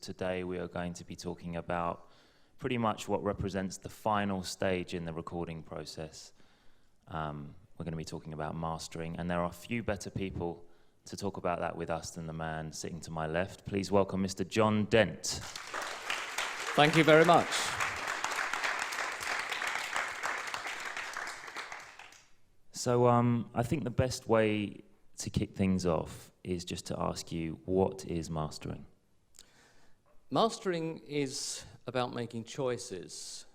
today we are going to be talking about pretty much what represents the final stage in the recording process. We're going to be talking about mastering, and there are few better people to talk about that with us than the man sitting to my left. Please welcome Mr. John Dent. Thank you very much. So I think the best way to kick things off is just to ask you, what is mastering? Mastering is about making choices.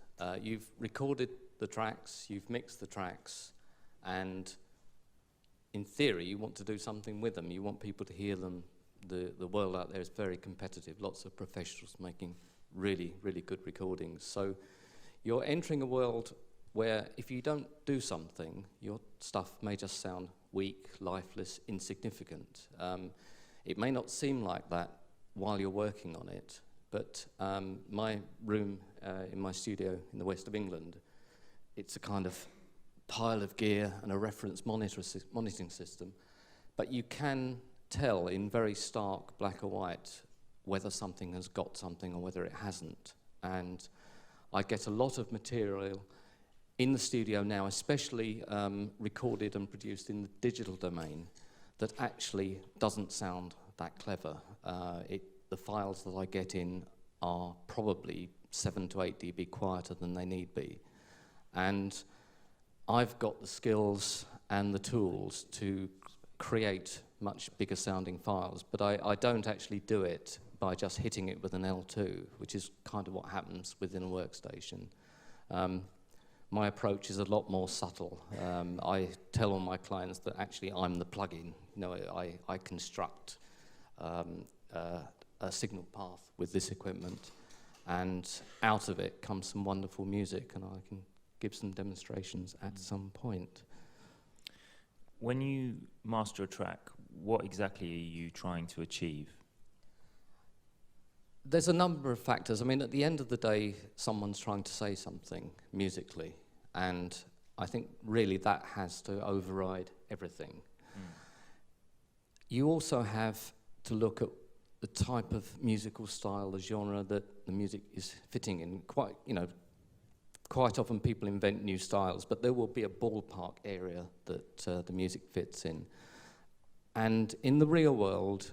You've recorded the tracks, you've mixed the tracks, and in theory you want to do something with them. You want people to hear them. The world out there is very competitive. Lots of professionals making really, really good recordings. So you're entering a world where if you don't do something, your stuff may just sound weak, lifeless, insignificant. It may not seem like that while you're working on it, but my room in my studio in the west of England, it's a kind of pile of gear and a reference monitoring system, but you can tell in very stark black or white whether something has got something or whether it hasn't. And I get a lot of material in the studio now, especially recorded and produced in the digital domain, that actually doesn't sound that clever. The files that I get in are probably 7 to 8 dB quieter than they need be. And I've got the skills and the tools to create much bigger sounding files, but I don't actually do it by just hitting it with an L2, which is kind of what happens within a workstation. My approach is a lot more subtle. I tell all my clients that actually I'm the plugin. You know, I construct a signal path with this equipment, and out of it comes some wonderful music, and I can give some demonstrations at some point. When you master a track, what exactly are you trying to achieve? There's a number of factors. I mean, at the end of the day, someone's trying to say something musically, and I think really that has to override everything. You also have to look at the type of musical style, the genre that the music is fitting in. Quite often people invent new styles, but there will be a ballpark area that the music fits in. And in the real world,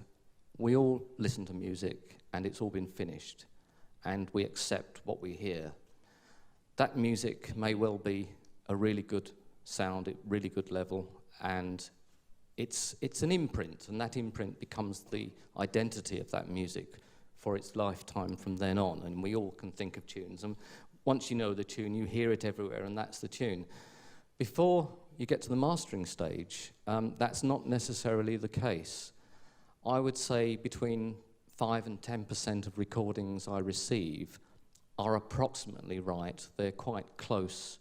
we all listen to music and it's all been finished, and we accept what we hear. That music may well be a really good sound, a really good level, and it's an imprint, and that imprint becomes the identity of that music for its lifetime from then on, and we all can think of tunes. And once you know the tune, you hear it everywhere, and that's the tune. Before you get to the mastering stage, that's not necessarily the case. I would say between 5 and 10% of recordings I receive are approximately right. They're quite close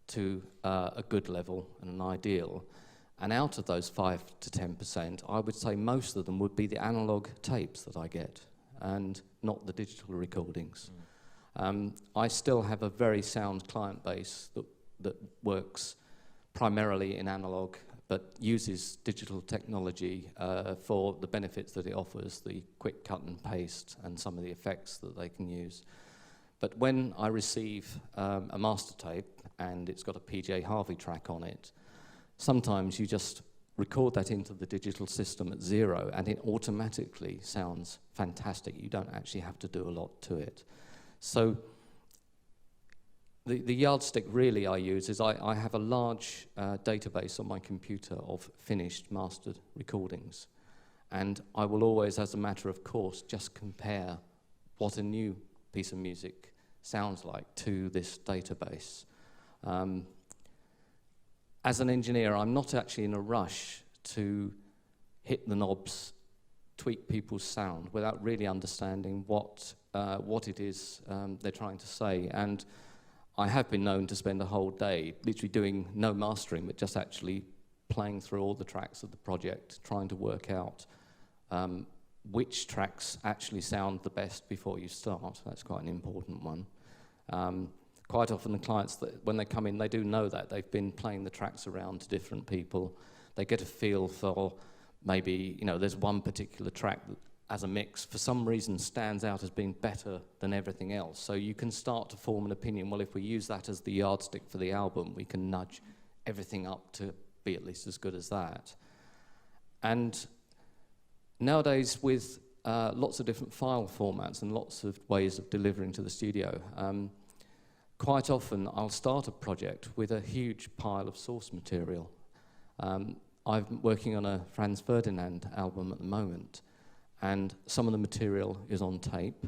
to a good level and an ideal. And out of those 5 to 10%, I would say most of them would be the analogue tapes that I get, and not the digital recordings. I still have a very sound client base that works primarily in analogue, but uses digital technology for the benefits that it offers, the quick cut and paste and some of the effects that they can use. But when I receive a master tape and it's got a PJ Harvey track on it, sometimes you just record that into the digital system at 0 and it automatically sounds fantastic. You don't actually have to do a lot to it. So the yardstick really I use is I have a large database on my computer of finished mastered recordings, and I will always, as a matter of course, just compare what a new piece of music sounds like to this database. As an engineer, I'm not actually in a rush to hit the knobs, tweak people's sound without really understanding what it is they're trying to say. And I have been known to spend a whole day literally doing no mastering, but just actually playing through all the tracks of the project, trying to work out which tracks actually sound the best before you start. That's quite an important one. Quite often the clients, when they come in, they do know that. They've been playing the tracks around to different people. They get a feel for maybe, there's one particular track as a mix, for some reason stands out as being better than everything else. So you can start to form an opinion, well, if we use that as the yardstick for the album, we can nudge everything up to be at least as good as that. And nowadays, with lots of different file formats and lots of ways of delivering to the studio, quite often I'll start a project with a huge pile of source material. I'm working on a Franz Ferdinand album at the moment, and some of the material is on tape.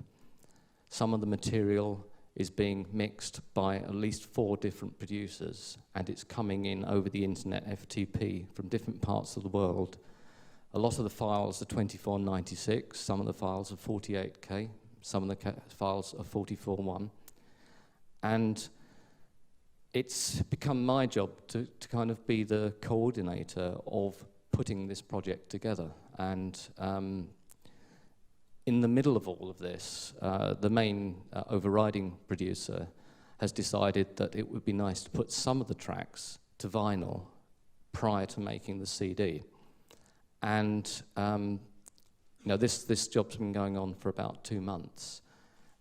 Some of the material is being mixed by at least 4 different producers, and it's coming in over the internet FTP from different parts of the world. A lot of the files are 2496, some of the files are 48K, some of the files are 44.1. And it's become my job to kind of be the coordinator of putting this project together. And in the middle of all of this, the main overriding producer has decided that it would be nice to put some of the tracks to vinyl prior to making the CD. And this job's been going on for about 2 months,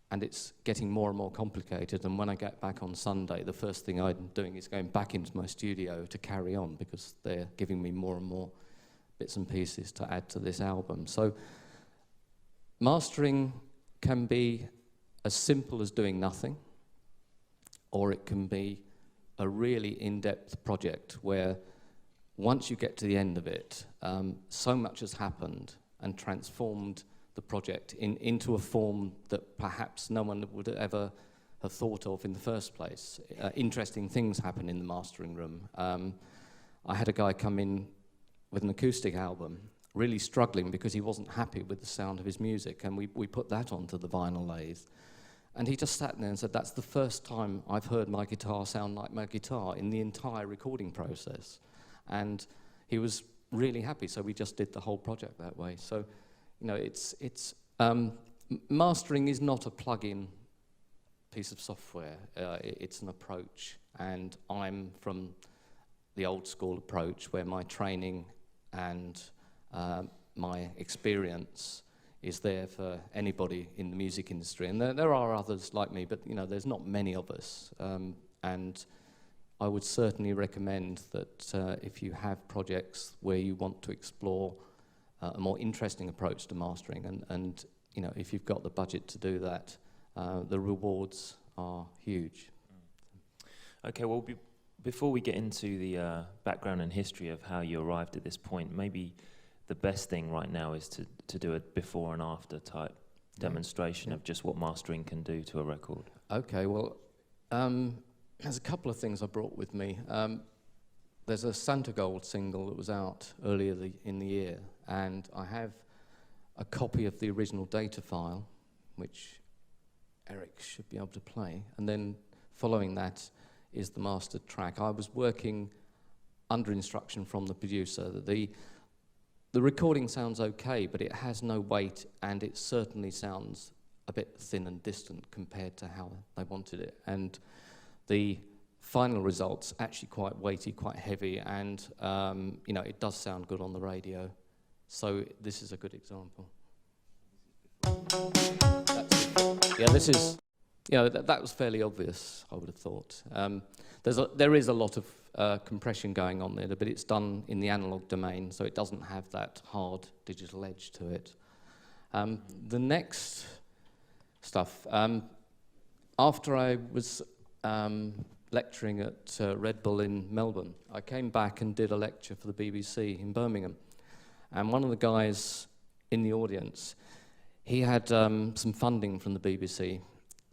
and it's getting more and more complicated. And when I get back on Sunday, the first thing I'm doing is going back into my studio to carry on, because they're giving me more and more bits and pieces to add to this album. So mastering can be as simple as doing nothing, or it can be a really in-depth project where once you get to the end of it, so much has happened and transformed the project into a form that perhaps no one would ever have thought of in the first place. Interesting things happen in the mastering room. I had a guy come in with an acoustic album, really struggling because he wasn't happy with the sound of his music, and we put that onto the vinyl lathe. And he just sat there and said, that's the first time I've heard my guitar sound like my guitar in the entire recording process. And he was really happy, so we just did the whole project that way. So, mastering is not a plug-in piece of software. It's an approach, and I'm from the old school approach where my training and my experience is there for anybody in the music industry. And there are others like me, but there's not many of us. And I would certainly recommend that if you have projects where you want to explore a more interesting approach to mastering, and if you've got the budget to do that, the rewards are huge. Okay, well, before we get into the background and history of how you arrived at this point, maybe the best thing right now is to do a before and after type demonstration of just what mastering can do to a record. Okay, well, there's a couple of things I brought with me. There's a Santa Gold single that was out earlier in the year, and I have a copy of the original data file, which Eric should be able to play, and then following that is the mastered track. I was working under instruction from the producer that the recording sounds okay, but it has no weight, and it certainly sounds a bit thin and distant compared to how they wanted it. And the final result's actually quite weighty, quite heavy, and it does sound good on the radio. So this is a good example. This is, that was fairly obvious, I would have thought. There is a lot of compression going on there, but it's done in the analog domain, so it doesn't have that hard digital edge to it. The next stuff, after I was lecturing at Red Bull in Melbourne, I came back and did a lecture for the BBC in Birmingham. And one of the guys in the audience, he had some funding from the BBC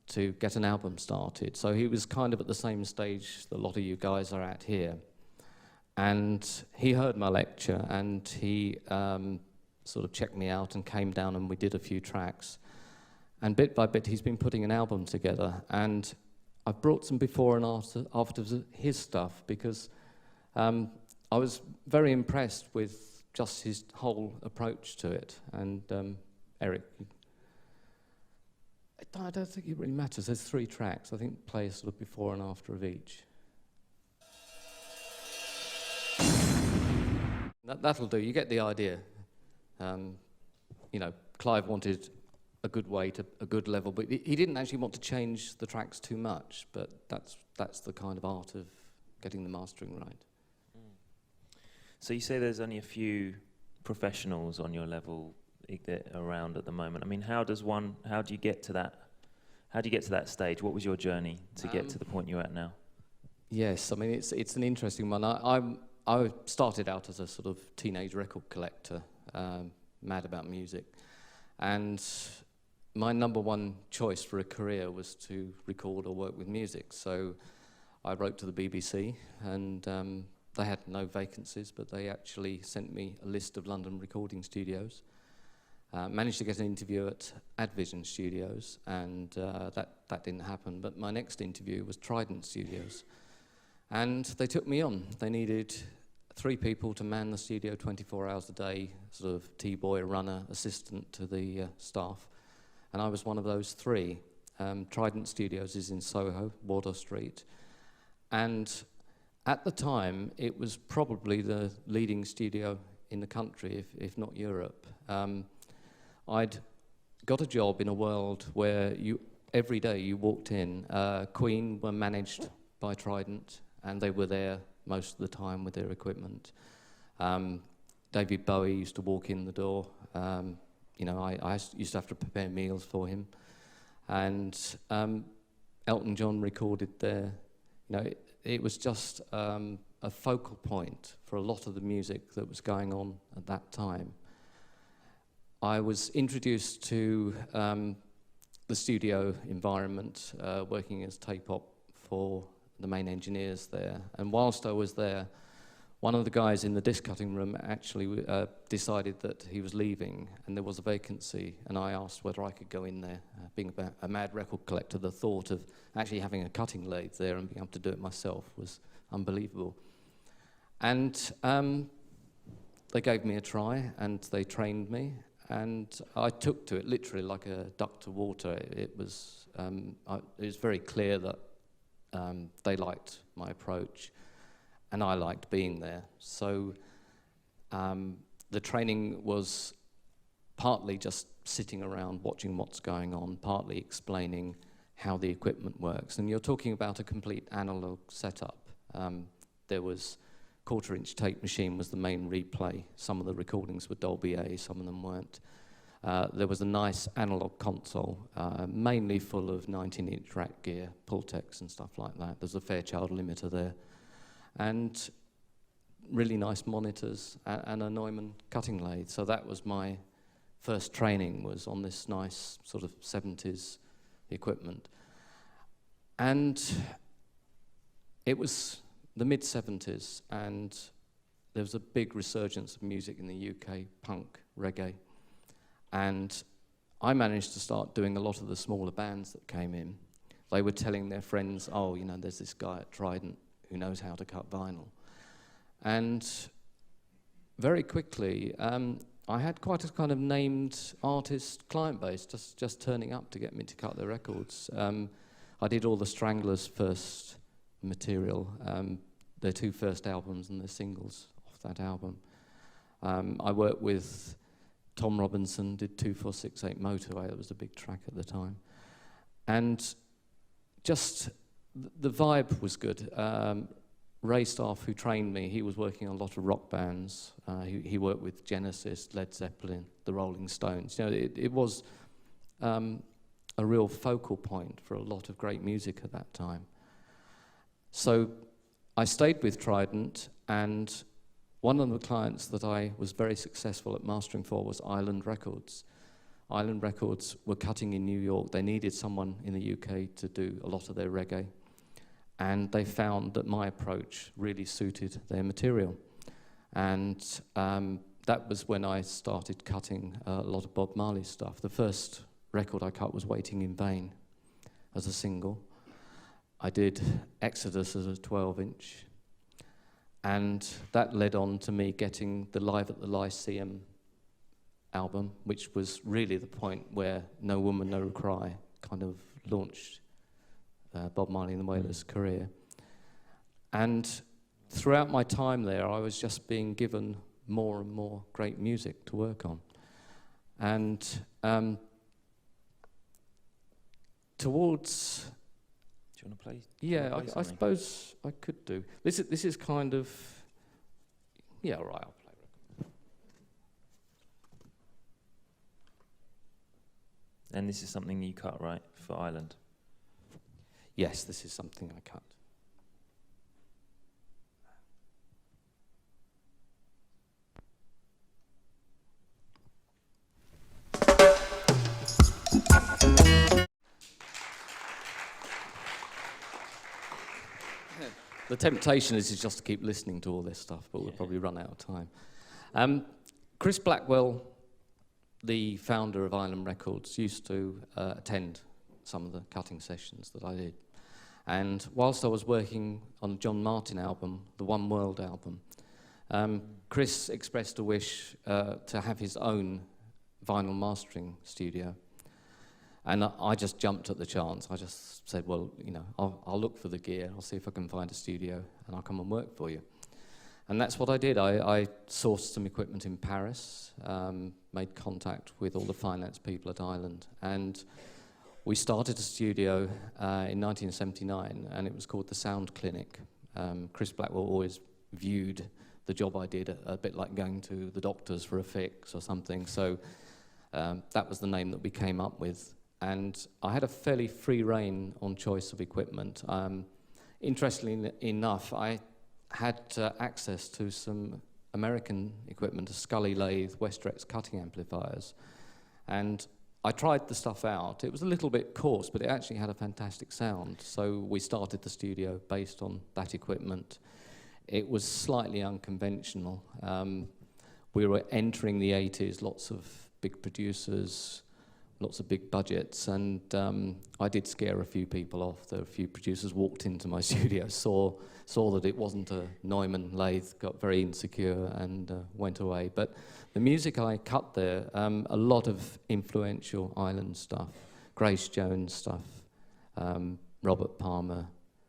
to get an album started. So he was kind of at the same stage that a lot of you guys are at here. And he heard my lecture, and he sort of checked me out and came down, and we did a few tracks. And bit by bit, he's been putting an album together. And I've brought some before and after his stuff, because I was very impressed with just his whole approach to it. And Eric, I don't think it really matters. There's 3 tracks. I think play sort of before and after of each. That'll do. You get the idea. Clive wanted a good weight, a good level, but he didn't actually want to change the tracks too much, but that's the kind of art of getting the mastering right. So you say there's only a few professionals on your level around at the moment. I mean, how do you get to that stage? What was your journey to get to the point you're at now? Yes, I mean, it's an interesting one. I started out as a sort of teenage record collector, mad about music, and my number one choice for a career was to record or work with music. So I wrote to the BBC, and they had no vacancies, but they actually sent me a list of London recording studios. Managed to get an interview at Advision Studios, and that didn't happen. But my next interview was Trident Studios, and they took me on. They needed 3 people to man the studio 24 hours a day, sort of T-boy, runner, assistant to the staff. And I was one of those 3. Trident Studios is in Soho, Wardour Street. And at the time, it was probably the leading studio in the country, if not Europe. I'd got a job in a world where every day you walked in, Queen were managed by Trident, and they were there most of the time with their equipment. David Bowie used to walk in the door. I used to have to prepare meals for him. And Elton John recorded there. It was just a focal point for a lot of the music that was going on at that time. I was introduced to the studio environment, working as tape op for the main engineers there. And whilst I was there, one of the guys in the disc cutting room actually decided that he was leaving, and there was a vacancy, and I asked whether I could go in there. Being a mad record collector, the thought of actually having a cutting lathe there and being able to do it myself was unbelievable. And they gave me a try, and they trained me, and I took to it literally like a duck to water. It was very clear that they liked my approach, and I liked being there. So the training was partly just sitting around watching what's going on, partly explaining how the equipment works. And you're talking about a complete analogue setup. There was quarter-inch tape machine was the main replay. Some of the recordings were Dolby A, some of them weren't. There was a nice analog console, mainly full of 19-inch rack gear, Pultecs and stuff like that. There's a Fairchild limiter there. And really nice monitors and a Neumann cutting lathe. So that was my first training, was on this nice sort of 70s equipment. And it was the mid-70s, and there was a big resurgence of music in the UK, punk, reggae. And I managed to start doing a lot of the smaller bands that came in. They were telling their friends, there's this guy at Trident who knows how to cut vinyl. And very quickly, I had quite a kind of named artist client base, just turning up to get me to cut their records. I did all the Stranglers' first material, their 2 first albums and their singles off that album. I worked with Tom Robinson, did 2468 Motorway, that was a big track at the time. And just the vibe was good. Ray Staff, who trained me, he was working on a lot of rock bands. He worked with Genesis, Led Zeppelin, the Rolling Stones. It was a real focal point for a lot of great music at that time. So I stayed with Trident, and one of the clients that I was very successful at mastering for was Island Records. Island Records were cutting in New York. They needed someone in the UK to do a lot of their reggae. And they found that my approach really suited their material. And that was when I started cutting a lot of Bob Marley stuff. The first record I cut was Waiting in Vain as a single. I did Exodus as a 12-inch. And that led on to me getting the Live at the Lyceum album, which was really the point where No Woman, No Cry kind of launched Bob Marley and the Wailers' career. And throughout my time there, I was just being given more and more great music to work on. And towards... Do you want to play? Yeah, I suppose I could do. This is kind of... Yeah, all right, I'll play record. And this is something you cut, right, for Ireland? Yes, this is something I cut. The temptation is just to keep listening to all this stuff, but we'll probably run out of time. Chris Blackwell, the founder of Island Records, used to attend some of the cutting sessions that I did. And whilst I was working on a John Martin album, the One World album, Chris expressed a wish to have his own vinyl mastering studio. And I just jumped at the chance. I just said, well, you know, I'll look for the gear. I'll see if I can find a studio, and I'll come and work for you. And that's what I did. I sourced some equipment in Paris, made contact with all the finance people at Island, and we started a studio in 1979, and it was called the Sound Clinic. Chris Blackwell always viewed the job I did a bit like going to the doctors for a fix or something, so that was the name that we came up with. And I had a fairly free rein on choice of equipment. Interestingly enough, I had access to some American equipment, a Scully lathe, Westrex cutting amplifiers. And I tried the stuff out. It was a little bit coarse, but it actually had a fantastic sound. So we started the studio based on that equipment. It was slightly unconventional. We were entering the 80s, lots of big producers, lots of big budgets, and I did scare a few people off. There were a few producers walked into my studio, saw that it wasn't a Neumann lathe, got very insecure and went away. But the music I cut there, a lot of influential Island stuff, Grace Jones stuff, Robert Palmer,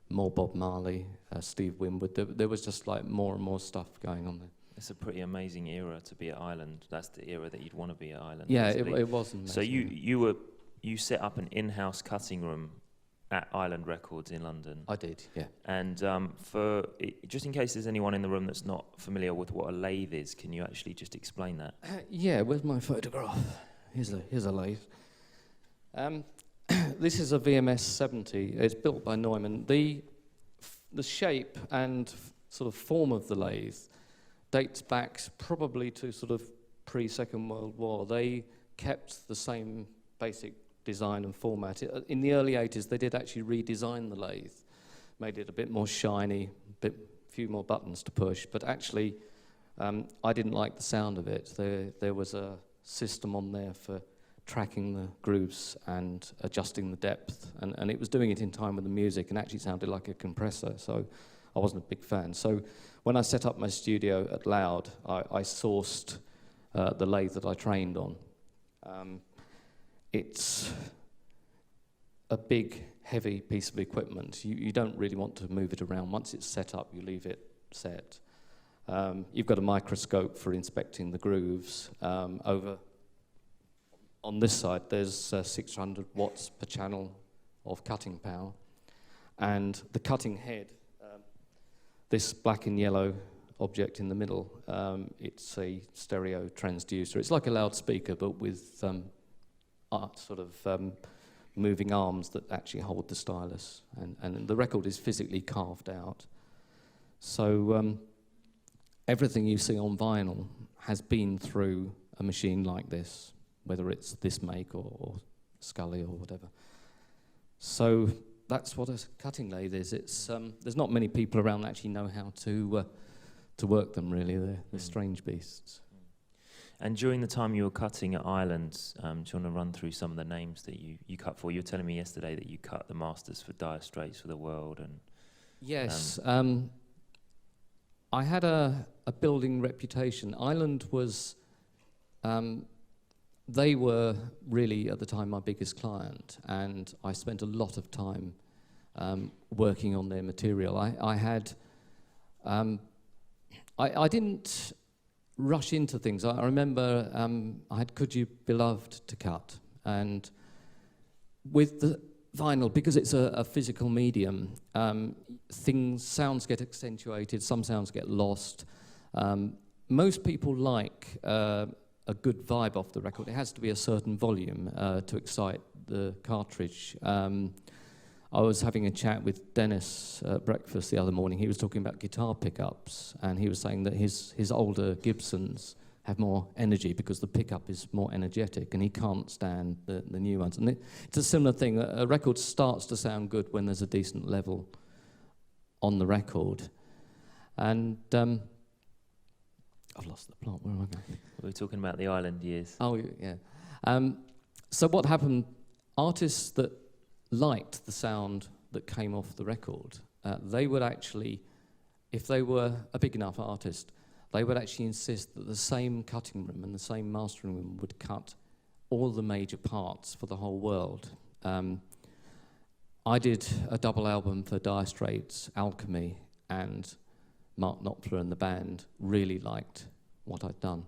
more Bob Marley, Steve Winwood. There was just like more and more stuff going on there. It's a pretty amazing era to be at Island. That's the era that you'd want to be at Island. Yeah, it was amazing. So you set up an in-house cutting room at Island Records in London. I did, yeah. And just in case there's anyone in the room that's not familiar with what a lathe is, can you actually just explain that? Yeah, where's my photograph? Here's a lathe. This is a VMS 70. It's built by Neumann. The shape and sort of form of the lathe dates back probably to sort of pre-Second World War. They kept the same basic design and format. In the early 80s, they did actually redesign the lathe, made it a bit more shiny, a few more buttons to push, but actually I didn't like the sound of it. There was a system on there for tracking the grooves and adjusting the depth, and it was doing it in time with the music and actually sounded like a compressor, so I wasn't a big fan. So when I set up my studio at Loud, I sourced the lathe that I trained on. It's a big, heavy piece of equipment. You don't really want to move it around. Once it's set up, you leave it set. You've got a microscope for inspecting the grooves. Over on this side, there's 600 watts per channel of cutting power. And the cutting head, this black and yellow object in the middle, it's a stereo transducer. It's like a loudspeaker, but with moving arms that actually hold the stylus. And the record is physically carved out. So everything you see on vinyl has been through a machine like this, whether it's this make or Scully or whatever. So that's what a cutting lathe is. It's there's not many people around that actually know how to work them, really. They're strange beasts. And during the time you were cutting at Island, do you want to run through some of the names that you cut for? You were telling me yesterday that you cut the masters for Dire Straits for the World. And yes. I had a building reputation. Island was... they were really, at the time, my biggest client, and I spent a lot of time working on their material. I didn't rush into things. I remember I had Could You Beloved to cut, and with the vinyl, because it's a physical medium, sounds get accentuated, some sounds get lost. Most people like a good vibe off the record. It has to be a certain volume to excite the cartridge. I was having a chat with Dennis at breakfast the other morning. He was talking about guitar pickups, and he was saying that his older Gibsons have more energy because the pickup is more energetic, and he can't stand the new ones. And it's a similar thing. A record starts to sound good when there's a decent level on the record. And I've lost the plot. Where am I going? We were talking about the island years. Oh, yeah. So what happened, artists that liked the sound that came off the record, they would actually, if they were a big enough artist, they would actually insist that the same cutting room and the same mastering room would cut all the major parts for the whole world. I did a double album for Dire Straits, Alchemy, and Mark Knopfler and the band really liked what I'd done.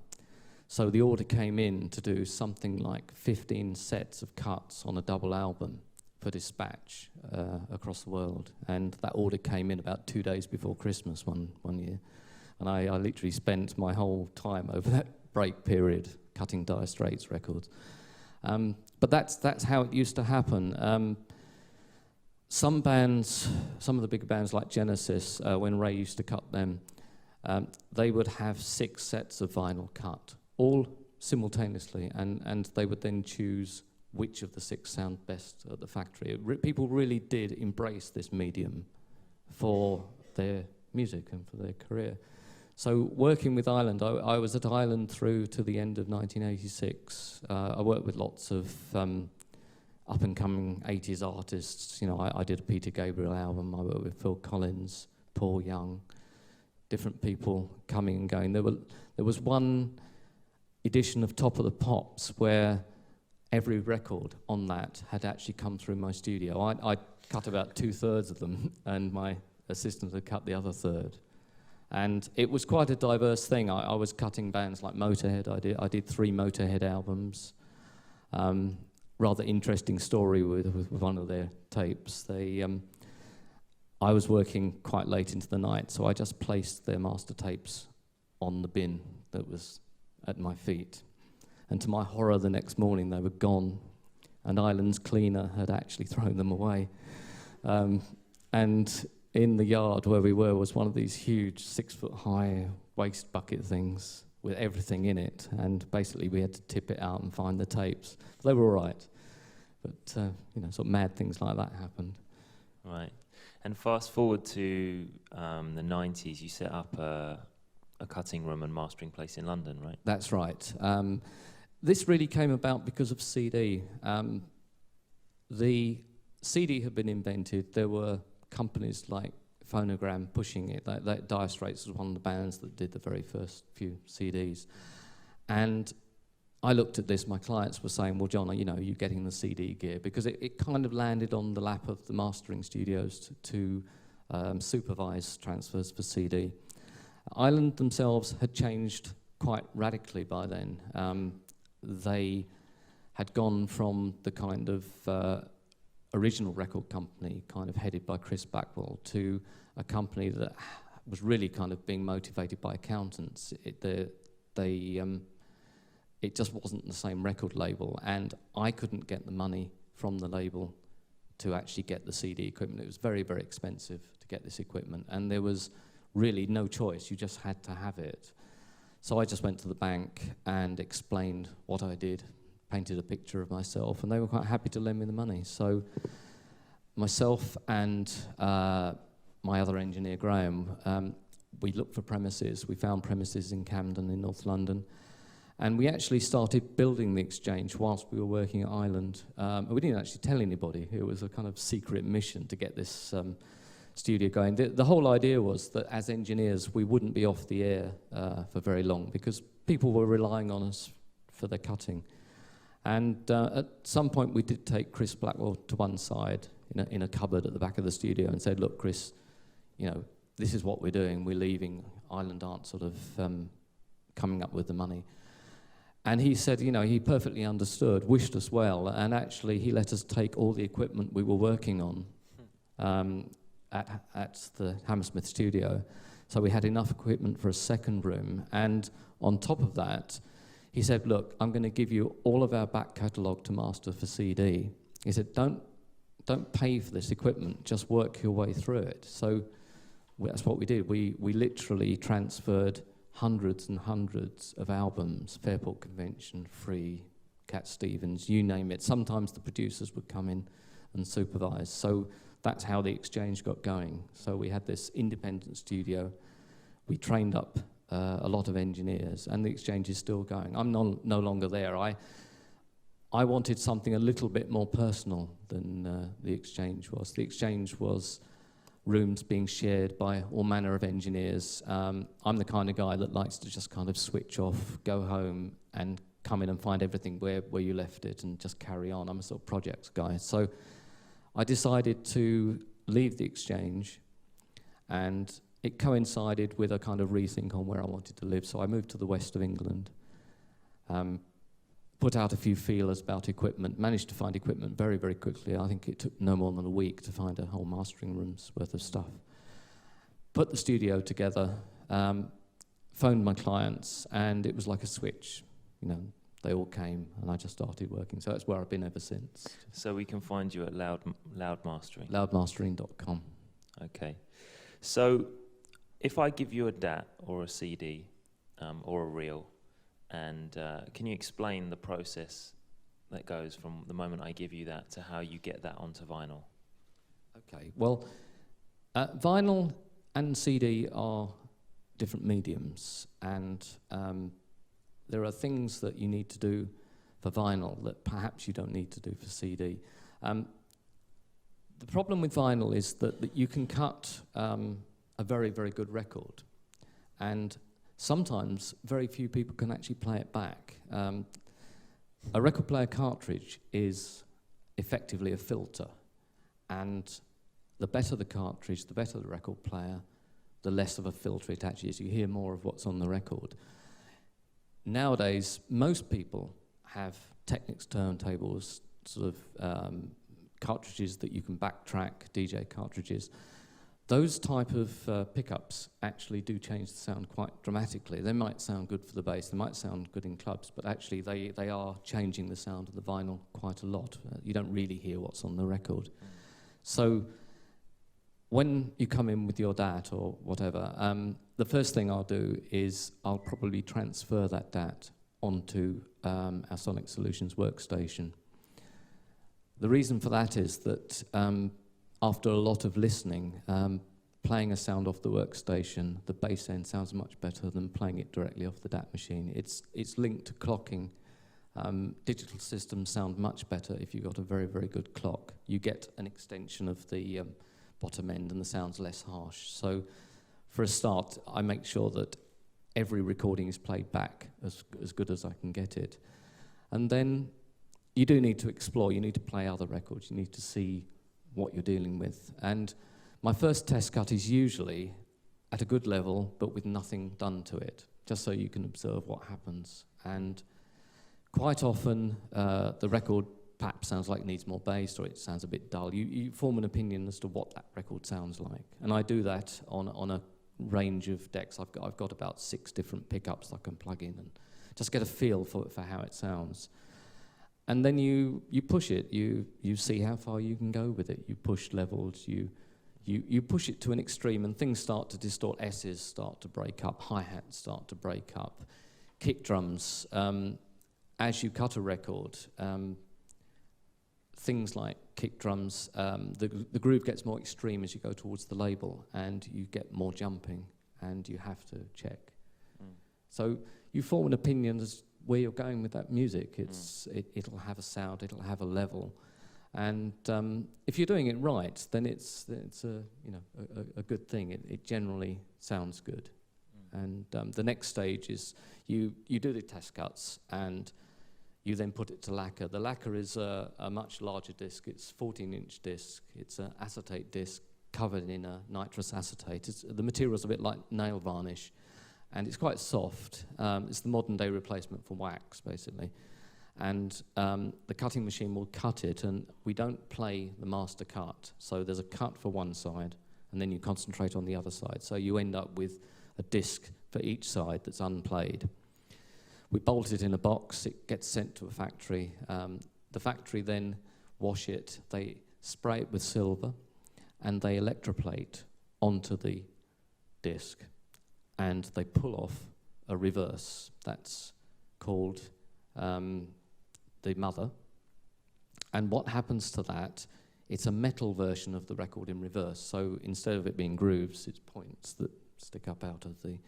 So the order came in to do something like 15 sets of cuts on a double album for dispatch across the world. And that order came in about 2 days before Christmas one year. And I literally spent my whole time over that break period cutting Dire Straits records. But that's how it used to happen. Some bands, some of the bigger bands like Genesis, when Ray used to cut them, they would have 6 sets of vinyl cut, all simultaneously, and they would then choose which of the 6 sound best at the factory. People really did embrace this medium for their music and for their career. So working with Island, I was at Island through to the end of 1986. I worked with lots of up-and-coming 80s artists. You know, I did a Peter Gabriel album. I worked with Phil Collins, Paul Young, different people coming and going. There was one edition of Top of the Pops where every record on that had actually come through my studio. I cut about 2/3 of them, and my assistant had cut the other third. And it was quite a diverse thing. I was cutting bands like Motorhead. I did 3 Motorhead albums. Rather interesting story with one of their tapes. I was working quite late into the night, so I just placed their master tapes on the bin that was at my feet. And to my horror, the next morning they were gone, and Island's cleaner had actually thrown them away. And in the yard where we were was one of these huge 6-foot-high waste bucket things with everything in it, and basically we had to tip it out and find the tapes. They were all right, but sort of mad things like that happened. Right. And fast forward to the 90s, you set up a cutting room and mastering place in London, right? That's right. This really came about because of CD. The CD had been invented. There were companies like Phonogram pushing it. Dire Straits was one of the bands that did the very first few CDs. And I looked at this, my clients were saying, well, John, are you getting the CD gear? Because it kind of landed on the lap of the mastering studios to supervise transfers for CD. Island themselves had changed quite radically by then. They had gone from the kind of original record company, kind of headed by Chris Blackwell, to a company that was really kind of being motivated by accountants. It just wasn't the same record label, and I couldn't get the money from the label to actually get the CD equipment. It was very, very expensive to get this equipment, and there was really no choice. You just had to have it. So I just went to the bank and explained what I did, painted a picture of myself, and they were quite happy to lend me the money. So myself and my other engineer, Graham, we looked for premises. We found premises in Camden in North London, and we actually started building the exchange whilst we were working at Island. We didn't actually tell anybody. It was a kind of secret mission to get this studio going. The whole idea was that as engineers, we wouldn't be off the air for very long because people were relying on us for their cutting. And at some point, we did take Chris Blackwell to one side in a cupboard at the back of the studio and said, look, Chris, this is what we're doing. We're leaving. Island aren't sort of coming up with the money. And he said, you know, he perfectly understood, wished us well, and actually he let us take all the equipment we were working on at the Hammersmith studio. So we had enough equipment for a second room. And on top of that, he said, look, I'm going to give you all of our back catalogue to master for CD. He said, don't pay for this equipment, just work your way through it. So that's what we did. We literally transferred hundreds and hundreds of albums, Fairport Convention, Free, Cat Stevens, you name it. Sometimes the producers would come in and supervise. So that's how the exchange got going. So we had this independent studio. We trained up a lot of engineers, and the exchange is still going. I'm no longer there. I wanted something a little bit more personal than the exchange was. The exchange was rooms being shared by all manner of engineers. I'm the kind of guy that likes to just kind of switch off, go home, and come in and find everything where you left it and just carry on. I'm a sort of projects guy. So I decided to leave the exchange, and it coincided with a kind of rethink on where I wanted to live. So I moved to the west of England, put out a few feelers about equipment, managed to find equipment very, very quickly. I think it took no more than a week to find a whole mastering room's worth of stuff. Put the studio together, phoned my clients, and it was like a switch. You know, they all came, and I just started working. So that's where I've been ever since. So we can find you at Loud Mastering? Loudmastering.com. Okay. So if I give you a DAT or a CD or a reel, and can you explain the process that goes from the moment I give you that to how you get that onto vinyl? Okay, well, vinyl and CD are different mediums, and there are things that you need to do for vinyl that perhaps you don't need to do for CD. The problem with vinyl is that you can cut a very, very good record, and sometimes very few people can actually play it back. A record player cartridge is effectively a filter, and the better the cartridge, the better the record player, the less of a filter it actually is. You hear more of what's on the record. Nowadays, most people have Technics turntables, sort of cartridges that you can backtrack, DJ cartridges. Those type of pickups actually do change the sound quite dramatically. They might sound good for the bass, they might sound good in clubs, but actually they are changing the sound of the vinyl quite a lot. You don't really hear what's on the record. So when you come in with your DAT or whatever, the first thing I'll do is I'll probably transfer that DAT onto our Sonic Solutions workstation. The reason for that is that after a lot of listening, playing a sound off the workstation, the bass end sounds much better than playing it directly off the DAT machine. It's linked to clocking. Digital systems sound much better if you've got a very, very good clock. You get an extension of the bottom end and the sound's less harsh. So for a start, I make sure that every recording is played back as good as I can get it. And then you do need to explore. You need to play other records. You need to see what you're dealing with. And my first test cut is usually at a good level, but with nothing done to it, just so you can observe what happens. And quite often, the record perhaps sounds like it needs more bass, or it sounds a bit dull. You form an opinion as to what that record sounds like. And I do that on a range of decks. I've got about 6 different pickups I can plug in and just get a feel for how it sounds. And then you push it, you see how far you can go with it. You push levels, you push it to an extreme, and things start to distort. S's start to break up, hi-hats start to break up, kick drums. As you cut a record, things like kick drums, the groove gets more extreme as you go towards the label, and you get more jumping, and you have to check. So you form an opinion as where you're going with that music. It'll have a sound, it'll have a level, and if you're doing it right, then it's a good thing. It generally sounds good. And the next stage is you do the test cuts, and you then put it to lacquer. The lacquer is a much larger disc. It's 14-inch disc. It's an acetate disc covered in a nitrous acetate. The material's a bit like nail varnish, and it's quite soft. It's the modern day replacement for wax, basically. And the cutting machine will cut it, and we don't play the master cut. So there's a cut for one side, and then you concentrate on the other side. So you end up with a disc for each side that's unplayed. We bolt it in a box, it gets sent to a factory. The factory then wash it, they spray it with silver, and they electroplate onto the disc, and they pull off a reverse. That's called the mother. And what happens to that, it's a metal version of the record in reverse. So instead of it being grooves, it's points that stick up out of the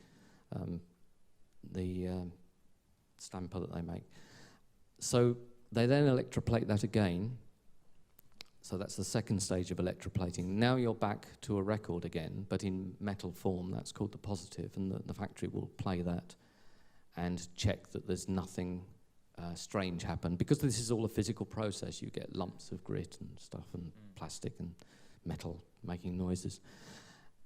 stamper that they make. So they then electroplate that again. So that's the second stage of electroplating. Now you're back to a record again, but in metal form. That's called the positive, and the factory will play that and check that there's nothing strange happen. Because this is all a physical process, you get lumps of grit and stuff and plastic and metal making noises.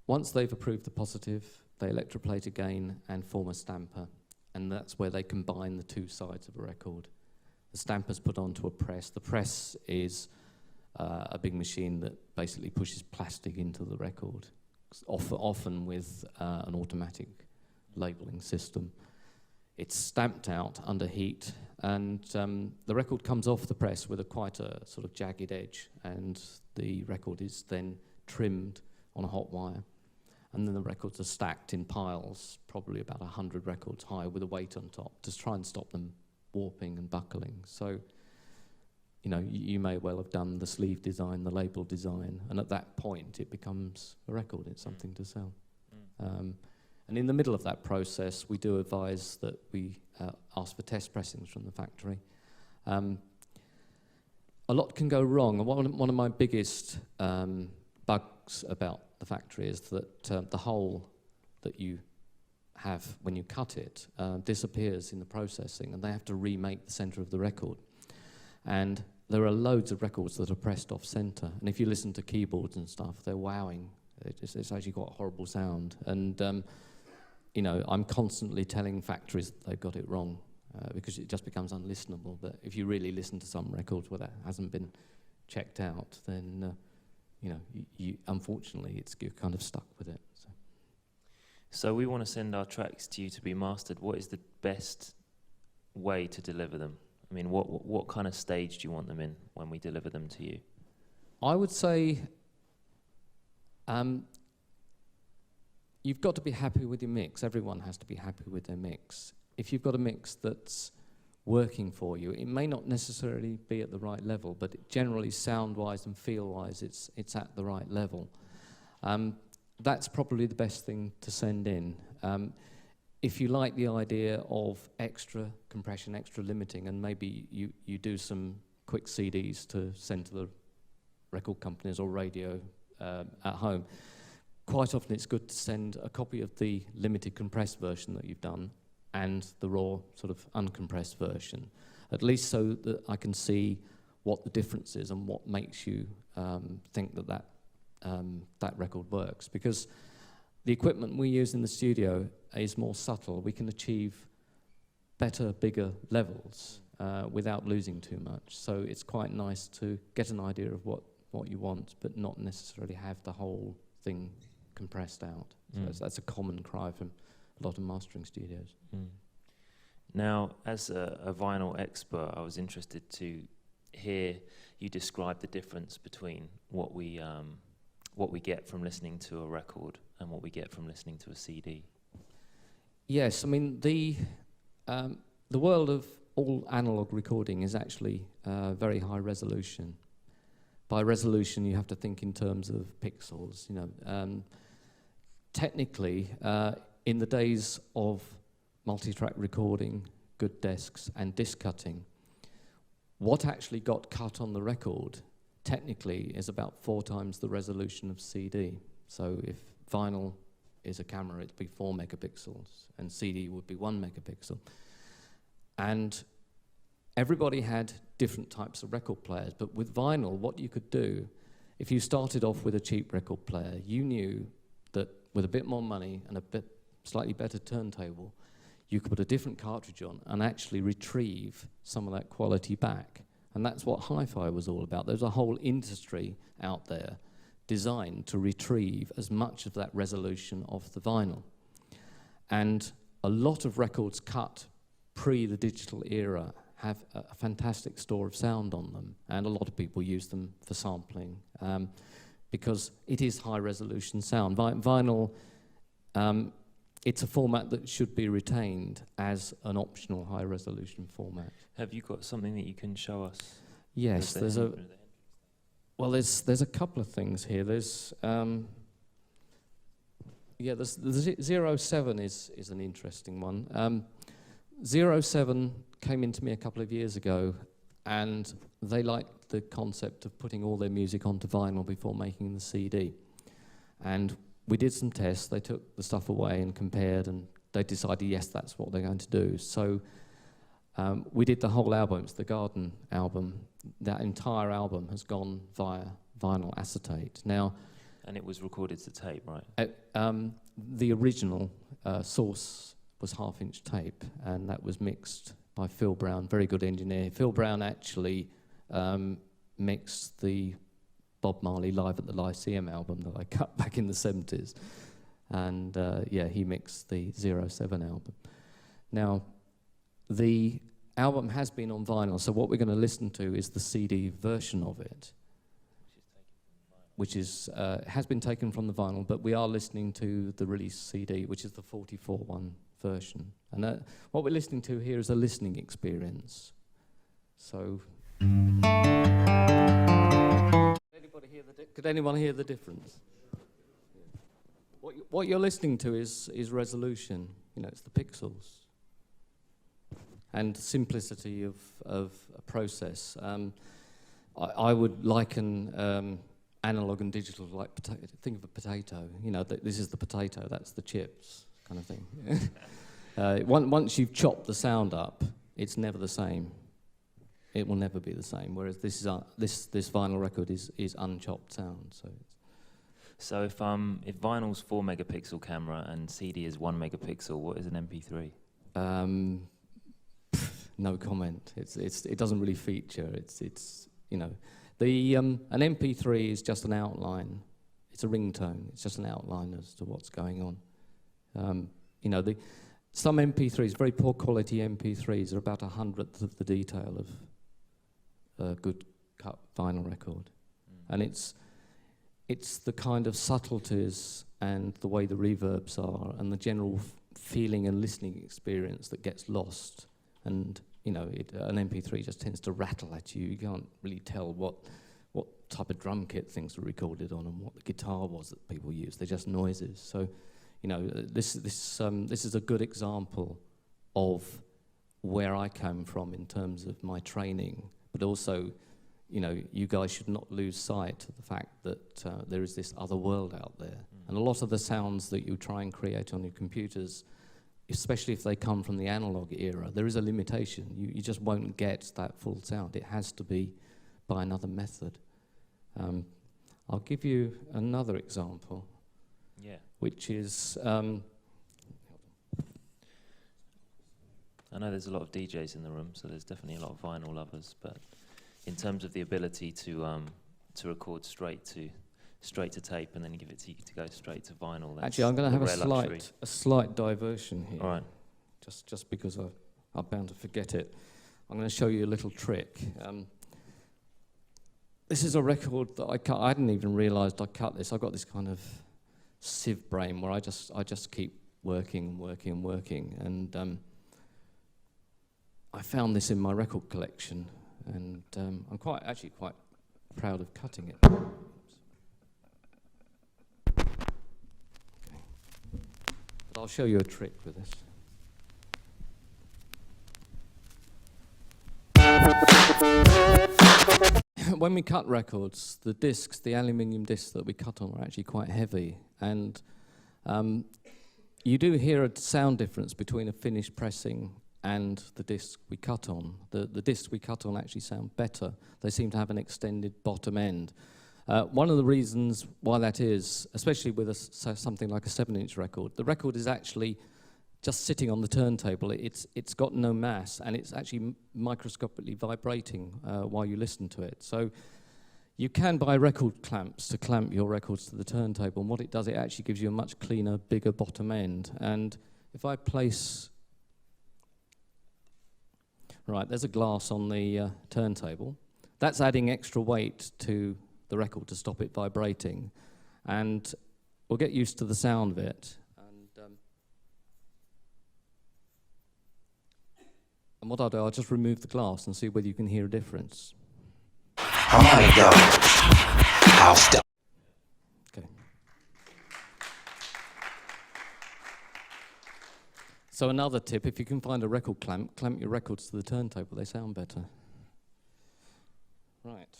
Once they've approved the positive, they electroplate again and form a stamper, and that's where they combine the two sides of a record. The stamper's put onto a press. The press is a big machine that basically pushes plastic into the record, often with an automatic labelling system. It's stamped out under heat, and the record comes off the press with quite a sort of jagged edge, and the record is then trimmed on a hot wire. And then the records are stacked in piles, probably about 100 records high, with a weight on top to try and stop them warping and buckling. So, you know, you may well have done the sleeve design, the label design, and at that point it becomes a record, it's something to sell. And in the middle of that process, we do advise that we ask for test pressings from the factory. A lot can go wrong, and one of my biggest bugs about the factory is that the hole that you have when you cut it disappears in the processing, and they have to remake the centre of the record. And there are loads of records that are pressed off centre, and if you listen to keyboards and stuff, they're wowing. It's actually got a horrible sound, and you know, I'm constantly telling factories that they've got it wrong because it just becomes unlistenable. But if you really listen to some records where that hasn't been checked out, then you know, you unfortunately, you're kind of stuck with it. So we want to send our tracks to you to be mastered. What is the best way to deliver them? I mean, what kind of stage do you want them in when we deliver them to you? I would say you've got to be happy with your mix. Everyone has to be happy with their mix. If you've got a mix that's working for you, it may not necessarily be at the right level, but generally sound-wise and feel-wise, it's at the right level. That's probably the best thing to send in. If you like the idea of extra compression, extra limiting, and maybe you do some quick CDs to send to the record companies or radio at home, quite often it's good to send a copy of the limited compressed version that you've done and the raw sort of uncompressed version, at least so that I can see what the difference is and what makes you think that record works. Because the equipment we use in the studio is more subtle. We can achieve better, bigger levels without losing too much. So it's quite nice to get an idea of what you want, but not necessarily have the whole thing compressed out. So that's a common cry from a lot of mastering studios. Now, as a vinyl expert, I was interested to hear you describe the difference between what we get from listening to a record and what we get from listening to a CD. Yes, I mean the world of all analog recording is actually very high resolution. By resolution, you have to think in terms of pixels. You know, technically, in the days of multi-track recording, good desks, and disc cutting, what actually got cut on the record technically is about 4 times the resolution of CD. So if vinyl is a camera, it'd be 4 megapixels, and CD would be 1 megapixel. And everybody had different types of record players, but with vinyl, what you could do, if you started off with a cheap record player, you knew that with a bit more money and a bit slightly better turntable, you could put a different cartridge on and actually retrieve some of that quality back. And that's what hi-fi was all about. There's a whole industry out there designed to retrieve as much of that resolution of the vinyl. And a lot of records cut pre the digital era have a fantastic store of sound on them, and a lot of people use them for sampling because it is high resolution sound. Vinyl, it's a format that should be retained as an optional high resolution format. Have you got something that you can show us? Yes, there's a couple of things here. There's the 07 is an interesting one. 07 came into me a couple of years ago, and they liked the concept of putting all their music onto vinyl before making the CD. And we did some tests. They took the stuff away and compared, and they decided, yes, that's what they're going to do. So we did the whole album. It's the Garden album. That entire album has gone via vinyl acetate. Now, and it was recorded to tape, right? The original source was half-inch tape, and that was mixed by Phil Brown, very good engineer. Phil Brown actually mixed the Bob Marley Live at the Lyceum album that I cut back in the 70s. And he mixed the 07 album. Now, the album has been on vinyl, so what we're going to listen to is the CD version of it, which is has been taken from the vinyl, but we are listening to the release CD, which is the 44-1 version. And what we're listening to here is a listening experience. So, could anyone hear the difference? What you're listening to is resolution. You know, it's the pixels and simplicity of a process. I would liken analog and digital like think of a potato. You know, this is the potato, that's the chips, kind of thing. Once you've chopped the sound up, it's never the same. It will never be the same. Whereas this vinyl record is unchopped sound. So if vinyl's 4 megapixel camera and CD is 1 megapixel, what is an MP3? No comment. It doesn't really feature. It's you know, an MP3 is just an outline. It's a ringtone. It's just an outline as to what's going on. You know, some MP3s, very poor quality MP3s, are about 100th of the detail of a good cut vinyl record, and it's the kind of subtleties and the way the reverbs are and the general feeling and listening experience that gets lost. And you know, an MP3 just tends to rattle at you. You can't really tell what type of drum kit things were recorded on and what the guitar was that people used. They're just noises. So, you know, this is a good example of where I came from in terms of my training, but also, you know, you guys should not lose sight of the fact that there is this other world out there. And a lot of the sounds that you try and create on your computers, especially if they come from the analog era, there is a limitation. You just won't get that full sound. It has to be by another method. I'll give you another example, which is... I know there's a lot of DJs in the room, so there's definitely a lot of vinyl lovers, but in terms of the ability to record straight to tape and then give it to go straight to vinyl. Actually, I'm going to have a slight diversion here. All right. Just because I'm bound to forget it. I'm going to show you a little trick. This is a record that I cut. I hadn't even realised I cut this. I got this kind of sieve brain where I just keep working and working and working. And I found this in my record collection, and I'm actually quite proud of cutting it. But I'll show you a trick with this. When we cut records, the discs, the aluminium discs that we cut on are actually quite heavy, and you do hear a sound difference between a finished pressing and the disc we cut on. The discs we cut on actually sound better. They seem to have an extended bottom end. One of the reasons why that is, especially with something like a 7-inch record, the record is actually just sitting on the turntable. It's got no mass, and it's actually microscopically vibrating while you listen to it. So you can buy record clamps to clamp your records to the turntable, and what it does, it actually gives you a much cleaner, bigger bottom end. And if I place... Right, there's a glass on the turntable. That's adding extra weight to the record to stop it vibrating. And we'll get used to the sound of it. And what I'll do, I'll just remove the glass and see whether you can hear a difference. Oh my God. I'll stop. Okay. So another tip, if you can find a record clamp your records to the turntable, they sound better. Right.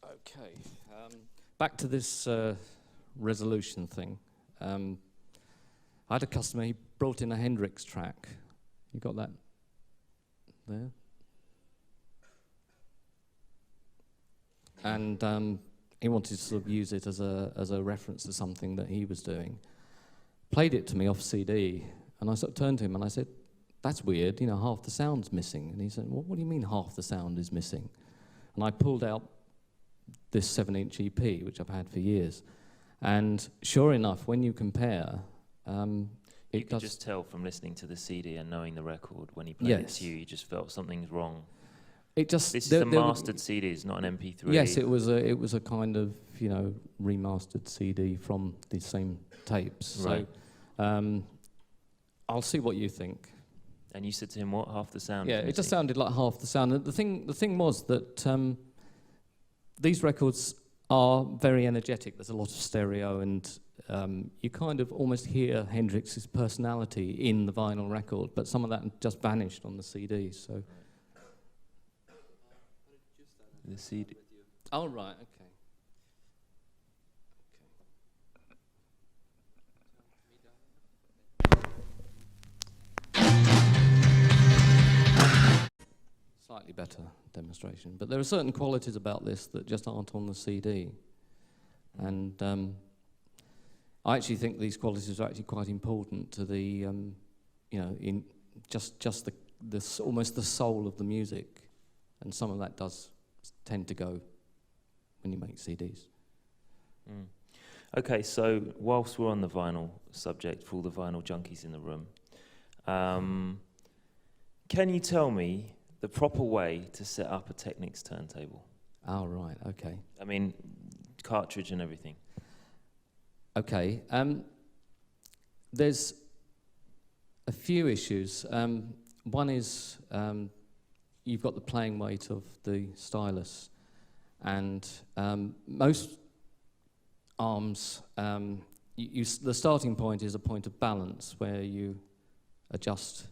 Okay. Back to this resolution thing. I had a customer, he brought in a Hendrix track. You got that there? And he wanted to sort of use it as a reference to something that he was doing. Played it to me off CD, and I sort of turned to him and I said, "That's weird, half the sound's missing." And he said, "What do you mean half the sound is missing?" And I pulled out this 7-inch EP, which I've had for years. And sure enough, when you compare... you could just tell from listening to the CD and knowing the record, when he played it to you, you just felt something's wrong. This is the mastered CD, it's not an MP3. Yes, it was a kind of, remastered CD from the same tapes. Right. So I'll see what you think. And you said to him, what, half the sound? Yeah, it just sounded like half the sound. And the thing was that these records are very energetic. There's a lot of stereo, and you kind of almost hear Hendrix's personality in the vinyl record, but some of that just vanished on the CD. So the CD. Oh right, okay. Slightly better demonstration, but there are certain qualities about this that just aren't on the CD, and I actually think these qualities are actually quite important to the, in just the almost the soul of the music, and some of that does tend to go when you make CDs. Mm. Okay, so whilst we're on the vinyl subject, for all the vinyl junkies in the room, can you tell me the proper way to set up a Technics turntable? Oh, right, okay. I mean, cartridge and everything. Okay, there's a few issues. One is you've got the playing weight of the stylus, and most arms, the starting point is a point of balance where you adjust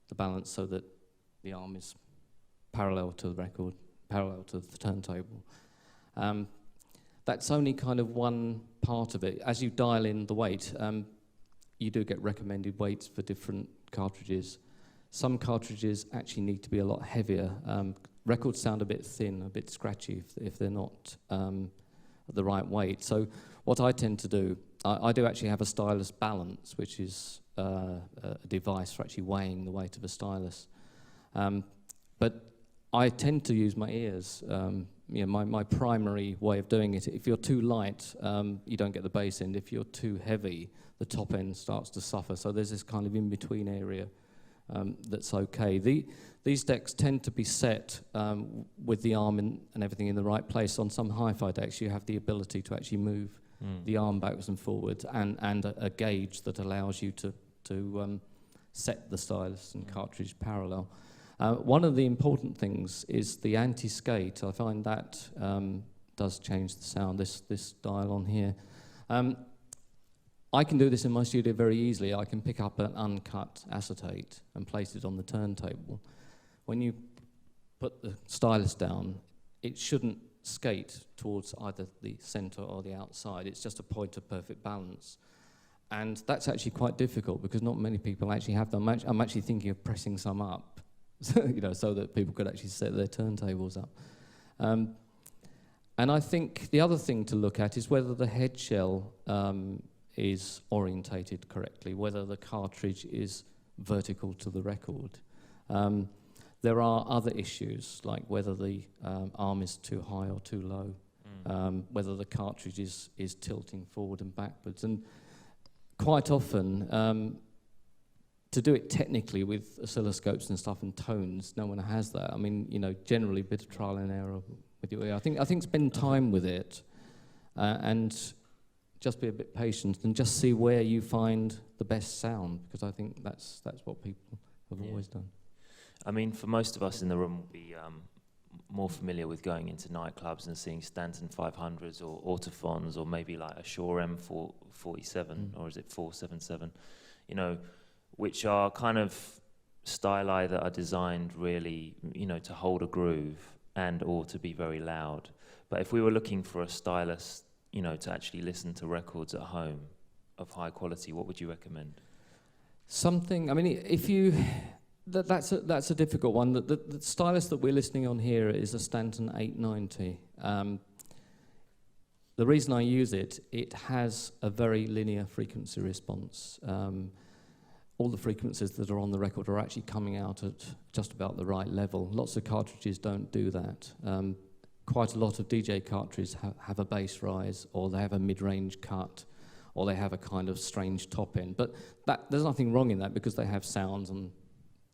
the balance so that the arm is parallel to the record, parallel to the turntable. That's only kind of one part of it. As you dial in the weight, you do get recommended weights for different cartridges. Some cartridges actually need to be a lot heavier. Records sound a bit thin, a bit scratchy if they're not the right weight. So what I tend to do, I do actually have a stylus balance, which is a device for actually weighing the weight of a stylus. But I tend to use my ears. My primary way of doing it, if you're too light, you don't get the bass end. If you're too heavy, the top end starts to suffer. So there's this kind of in-between area that's okay. These decks tend to be set with the arm and everything in the right place. On some hi-fi decks, you have the ability to actually move the arm backwards and forwards, and a gauge that allows you to set the stylus and cartridge parallel. One of the important things is the anti-skate. I find that does change the sound, this dial on here. I can do this in my studio very easily. I can pick up an uncut acetate and place it on the turntable. When you put the stylus down, it shouldn't skate towards either the center or the outside. It's just a point of perfect balance. And that's actually quite difficult because not many people actually have them. I'm actually thinking of pressing some up so that people could actually set their turntables up. And I think the other thing to look at is whether the head shell is orientated correctly, whether the cartridge is vertical to the record. There are other issues, like whether the arm is too high or too low, whether the cartridge is tilting forward and backwards. And quite often, to do it technically with oscilloscopes and stuff and tones, no one has that. I mean, generally a bit of trial and error with your ear. I think spend time with it and just be a bit patient and just see where you find the best sound, because I think that's what people have always done. I mean, for most of us in the room, will be more familiar with going into nightclubs and seeing Stanton 500s or Autophons, or maybe like a Shure M447, or is it 477, which are kind of styli that are designed really, to hold a groove and or to be very loud. But if we were looking for a stylus, to actually listen to records at home of high quality, what would you recommend? Something, I mean, if you... That's a difficult one. The stylus that we're listening on here is a Stanton 890. The reason I use it has a very linear frequency response. All the frequencies that are on the record are actually coming out at just about the right level. Lots of cartridges don't do that. Quite a lot of DJ cartridges have a bass rise, or they have a mid-range cut, or they have a kind of strange top end. But there's nothing wrong in that, because they have sounds and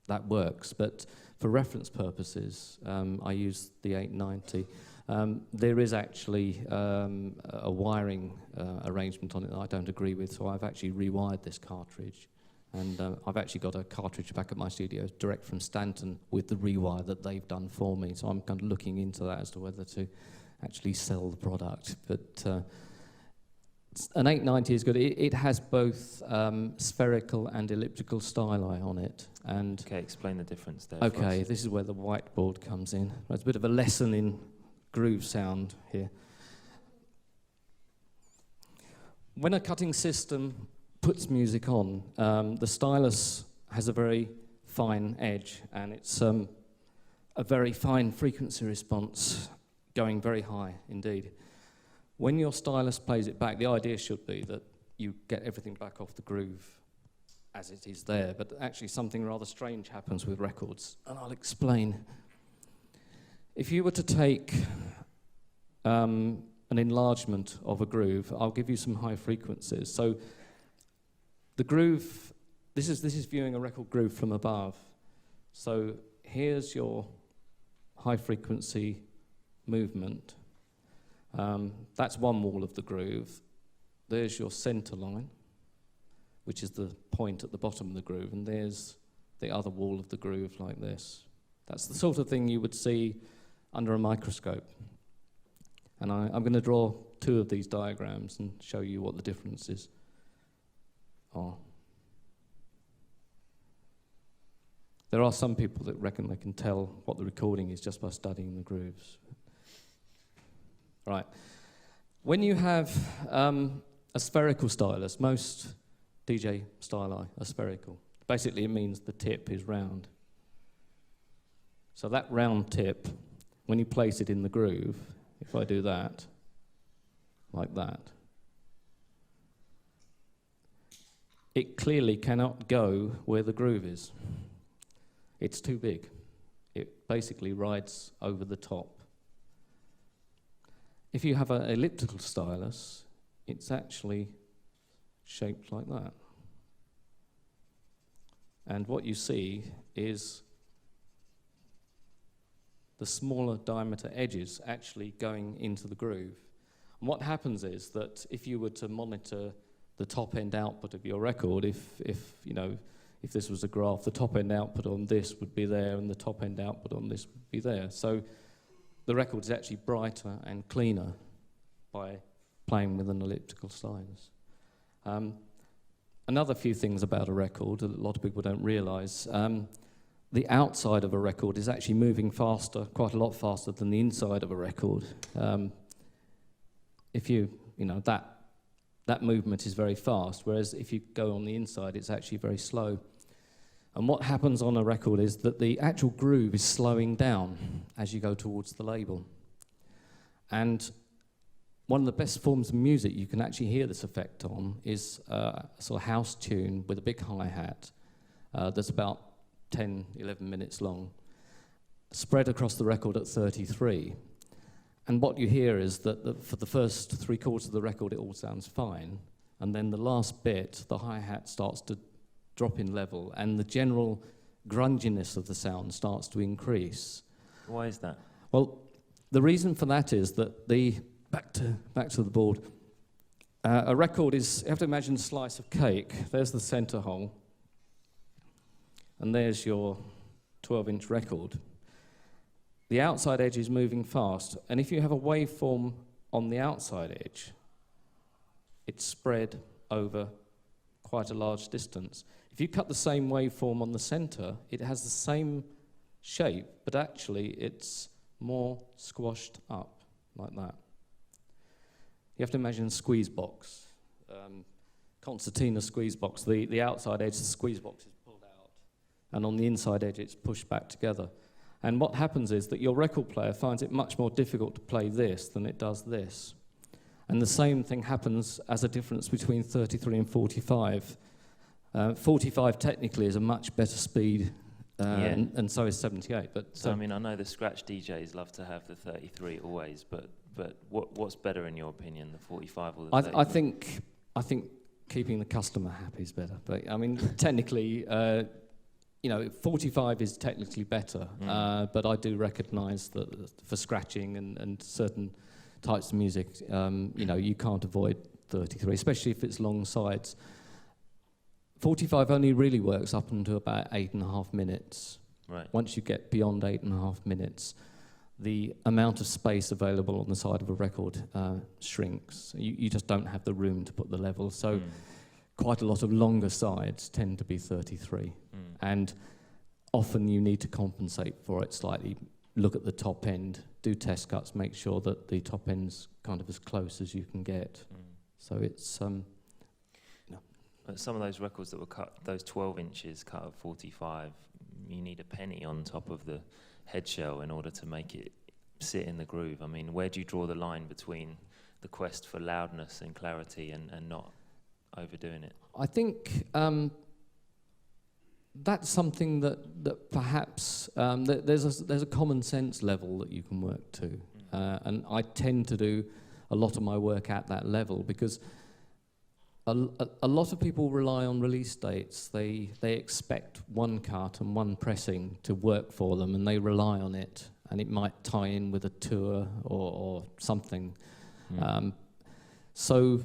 that works. But for reference purposes, I use the 890. There is actually a wiring arrangement on it that I don't agree with, so I've actually rewired this cartridge. And I've actually got a cartridge back at my studio direct from Stanton with the rewire that they've done for me. So I'm kind of looking into that as to whether to actually sell the product. But an 890 is good. It has both spherical and elliptical styli on it. And okay, explain the difference there. Okay, this is where the whiteboard comes in. It's a bit of a lesson in groove sound here. When a cutting system puts music on, the stylus has a very fine edge, and it's a very fine frequency response, going very high indeed. When your stylus plays it back, the idea should be that you get everything back off the groove as it is there, but actually something rather strange happens with records, and I'll explain. If you were to take an enlargement of a groove, I'll give you some high frequencies. So the groove, this is viewing a record groove from above. So here's your high frequency movement. That's one wall of the groove. There's your center line, which is the point at the bottom of the groove, and there's the other wall of the groove like this. That's the sort of thing you would see under a microscope. And I'm going to draw two of these diagrams and show you what the differences are. There are some people that reckon they can tell what the recording is just by studying the grooves. Right. When you have a spherical stylus, most DJ styli are spherical. Basically, it means the tip is round. So that round tip, when you place it in the groove, if I do that, like that, it clearly cannot go where the groove is. It's too big. It basically rides over the top. If you have an elliptical stylus, it's actually shaped like that. And what you see is the smaller diameter edges actually going into the groove. And what happens is that if you were to monitor the top end output of your record, if this was a graph, the top end output on this would be there and the top end output on this would be there. So the record is actually brighter and cleaner by playing with an elliptical stylus. Another few things about a record that a lot of people don't realise, the outside of a record is actually moving faster, quite a lot faster than the inside of a record. That movement is very fast, whereas if you go on the inside, it's actually very slow. And what happens on a record is that the actual groove is slowing down as you go towards the label. And one of the best forms of music you can actually hear this effect on is a sort of house tune with a big hi-hat that's about 10, 11 minutes long, spread across the record at 33. And what you hear is that for the first 3/4 of the record, it all sounds fine. And then the last bit, the hi-hat starts to drop in level, and the general grunginess of the sound starts to increase. Why is that? Well, the reason for that is that back to the board. A record is, you have to imagine a slice of cake. There's the center hole, and there's your 12-inch record. The outside edge is moving fast, and if you have a waveform on the outside edge, it's spread over quite a large distance. If you cut the same waveform on the center, it has the same shape, but actually it's more squashed up, like that. You have to imagine a squeeze box, concertina squeeze box. The outside edge of the squeeze box is pulled out, and on the inside edge it's pushed back together. And what happens is that your record player finds it much more difficult to play this than it does this. And the same thing happens as a difference between 33 and 45. 45 technically is a much better speed, and so is 78. But So I mean, I know the scratch DJs love to have the 33 always, but what's better in your opinion, the 45 or the 33? I think keeping the customer happy is better. But I mean, technically, 45 is technically better. But I do recognise that for scratching and certain types of music, you can't avoid 33, especially if it's long sides. 45 only really works up until about 8.5 minutes. Right. Once you get beyond 8.5 minutes, the amount of space available on the side of a record shrinks. You just don't have the room to put the level. So quite a lot of longer sides tend to be 33. And often you need to compensate for it slightly. Look at the top end, do test cuts, make sure that the top end's kind of as close as you can get. So it's... But some of those records that were cut, those 12 inches cut at 45, you need a penny on top of the head shell in order to make it sit in the groove. I mean, where do you draw the line between the quest for loudness and clarity and not overdoing it? I think that's something that perhaps there's a common sense level that you can work to. And I tend to do a lot of my work at that level because a lot of people rely on release dates. They expect one cut and one pressing to work for them, and they rely on it, and it might tie in with a tour or something. So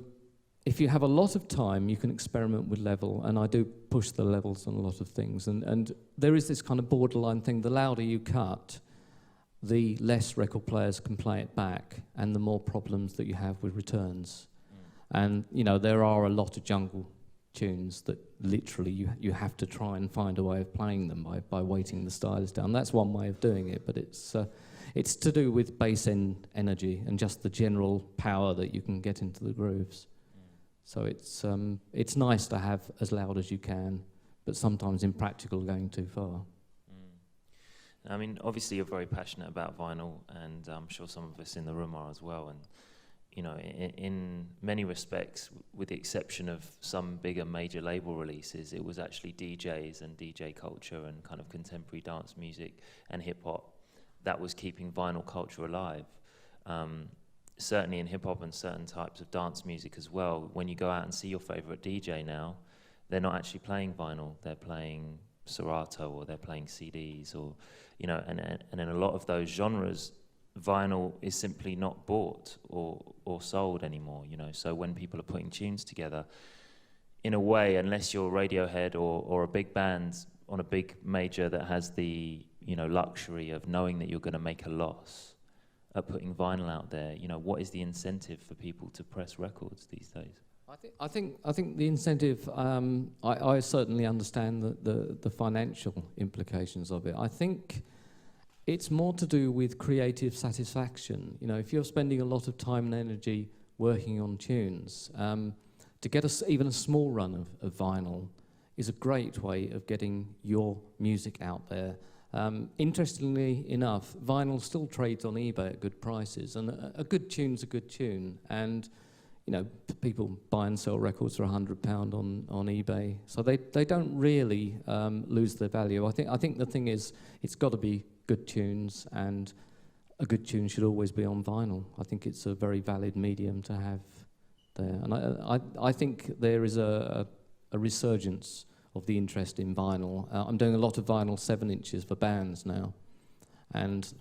if you have a lot of time, you can experiment with level, and I do push the levels on a lot of things. And there is this kind of borderline thing. The louder you cut, the less record players can play it back, and the more problems that you have with returns. And, there are a lot of jungle tunes that literally you have to try and find a way of playing them by weighting the stylus down. That's one way of doing it, but it's to do with bass end energy and just the general power that you can get into the grooves. So it's nice to have as loud as you can, but sometimes impractical going too far. I mean, obviously you're very passionate about vinyl, and I'm sure some of us in the room are as well. And in many respects, with the exception of some bigger major label releases, it was actually DJs and DJ culture and kind of contemporary dance music and hip-hop that was keeping vinyl culture alive. Certainly in hip-hop and certain types of dance music as well. When you go out and see your favorite DJ now, they're not actually playing vinyl, they're playing Serato or they're playing CDs or, and in a lot of those genres, vinyl is simply not bought or sold anymore, So when people are putting tunes together, in a way, unless you're Radiohead or a big band on a big major that has the, luxury of knowing that you're going to make a loss at putting vinyl out there, what is the incentive for people to press records these days? I think the incentive. I certainly understand the financial implications of it. I think it's more to do with creative satisfaction. If you're spending a lot of time and energy working on tunes, to get even a small run of vinyl is a great way of getting your music out there. Interestingly enough, vinyl still trades on eBay at good prices, and a good tune's a good tune. And you know, people buy and sell records for £100 on eBay, so they don't really lose their value. I think the thing is, it's got to be good tunes, and a good tune should always be on vinyl. I think it's a very valid medium to have there, and I think there is a resurgence of the interest in vinyl. I'm doing a lot of vinyl 7 inches for bands now, and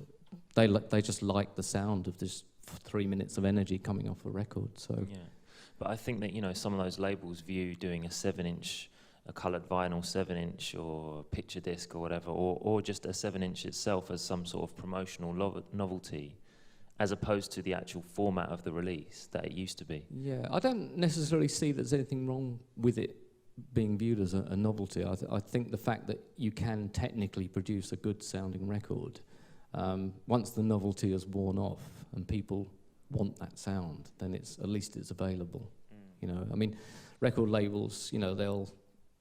they just like the sound of this 3 minutes of energy coming off a record. So yeah, but I think that, you know, some of those labels view doing a 7-inch, a coloured vinyl 7-inch or picture disc or whatever, or just a 7-inch itself as some sort of promotional novelty, as opposed to the actual format of the release that it used to be. yeah, I don't necessarily see there's anything wrong with it being viewed as a novelty. I think the fact that you can technically produce a good sounding record, once the novelty has worn off and people want that sound, then at least it's available. You know, I mean, record labels, you know,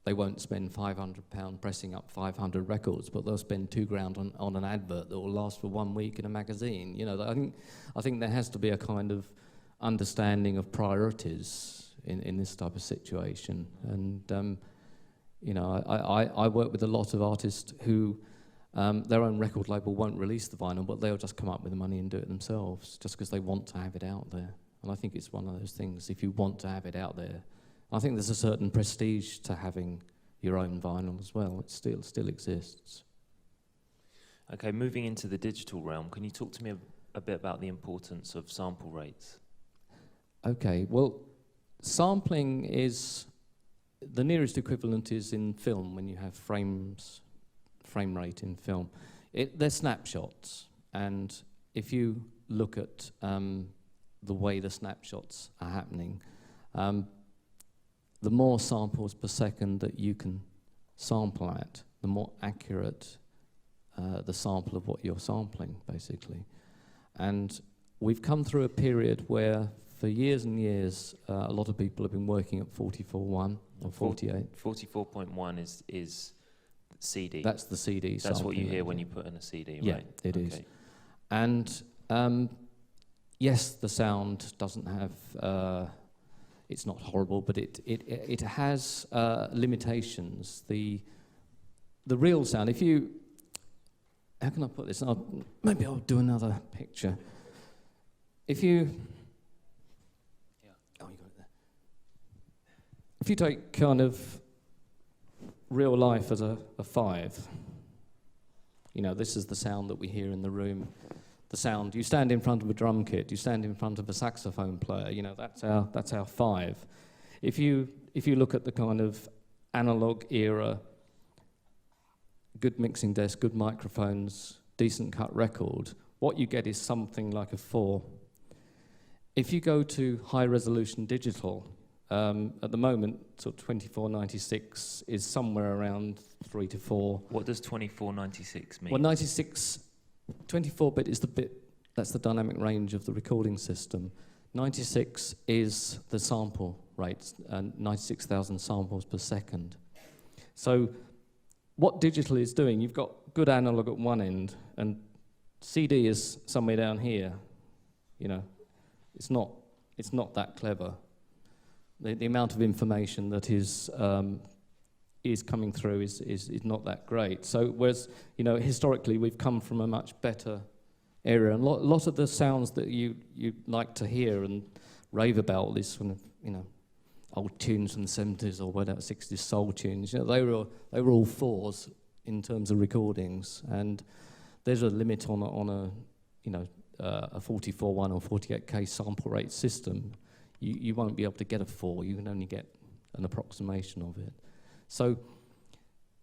they won't spend £500 pressing up 500 records, but they'll spend £2,000 on an advert that will last for 1 week in a magazine. You know, I think there has to be a kind of understanding of priorities in this type of situation. And you know, I work with a lot of artists who their own record label won't release the vinyl, but they'll just come up with the money and do it themselves, just because they want to have it out there. And I think it's one of those things, if you want to have it out there, I think there's a certain prestige to having your own vinyl as well. It still exists. Okay, moving into the digital realm, can you talk to me a bit about the importance of sample rates? Okay, well, sampling is, the nearest equivalent is in film, when you have frame rate in film. They're snapshots, and if you look at the way the snapshots are happening, the more samples per second that you can sample at, the more accurate the sample of what you're sampling, basically. And we've come through a period where, for years and years, a lot of people have been working at 44.1 or 48. 44.1 is CD. That's the CD. That's what you hear when you put in a CD, yeah, right? It is. And yes, the sound doesn't have. It's not horrible, but it has limitations. The real sound. If you, how can I put this? Maybe I'll do another picture. If you. Oh, you got it there. If you take kind of real life as a 5, you know, this is the sound that we hear in the room. The sound, you stand in front of a drum kit, you stand in front of a saxophone player, you know, that's our 5. If you look at the kind of analogue era, good mixing desk, good microphones, decent cut record, what you get is something like a 4. If you go to high resolution digital, at the moment, sort of 2496 is somewhere around 3 to 4. What does 2496 mean? Well, 24-bit is the bit, that's the dynamic range of the recording system. 96 is the sample rate, 96,000 samples per second. So what digital is doing, you've got good analog at one end, and CD is somewhere down here. You know, it's not that clever. The amount of information that is coming through is not that great. So whereas, you know, historically we've come from a much better area, and a lot of the sounds that you like to hear and rave about, this kind of, you know, old tunes from the 70s or whatever, 60s soul tunes, you know, they were all 4s in terms of recordings, and there's a limit on a you know, a 44.1 or 48K sample rate system. You won't be able to get a 4, you can only get an approximation of it. So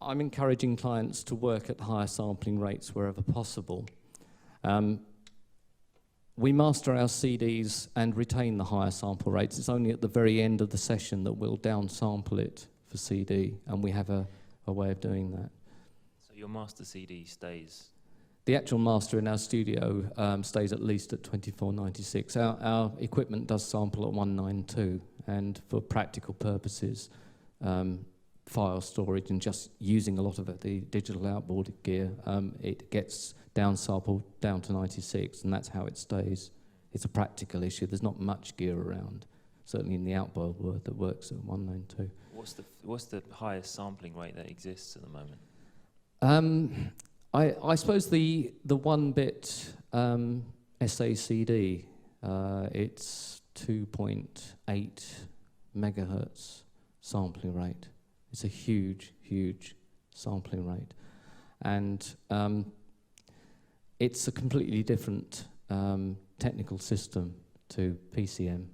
I'm encouraging clients to work at higher sampling rates wherever possible. We master our CDs and retain the higher sample rates. It's only at the very end of the session that we'll downsample it for CD, and we have a way of doing that. So your master CD stays? The actual master in our studio stays at least at 2496. Our equipment does sample at 192, and for practical purposes, file storage and just using a lot of the digital outboard gear, it gets downsampled down to 96, and that's how it stays. It's a practical issue. There's not much gear around, certainly in the outboard world, that works at 192. What's the highest sampling rate that exists at the moment? I suppose the 1-bit SACD, it's 2.8 megahertz sampling rate. It's a huge, huge sampling rate. And it's a completely different technical system to PCM.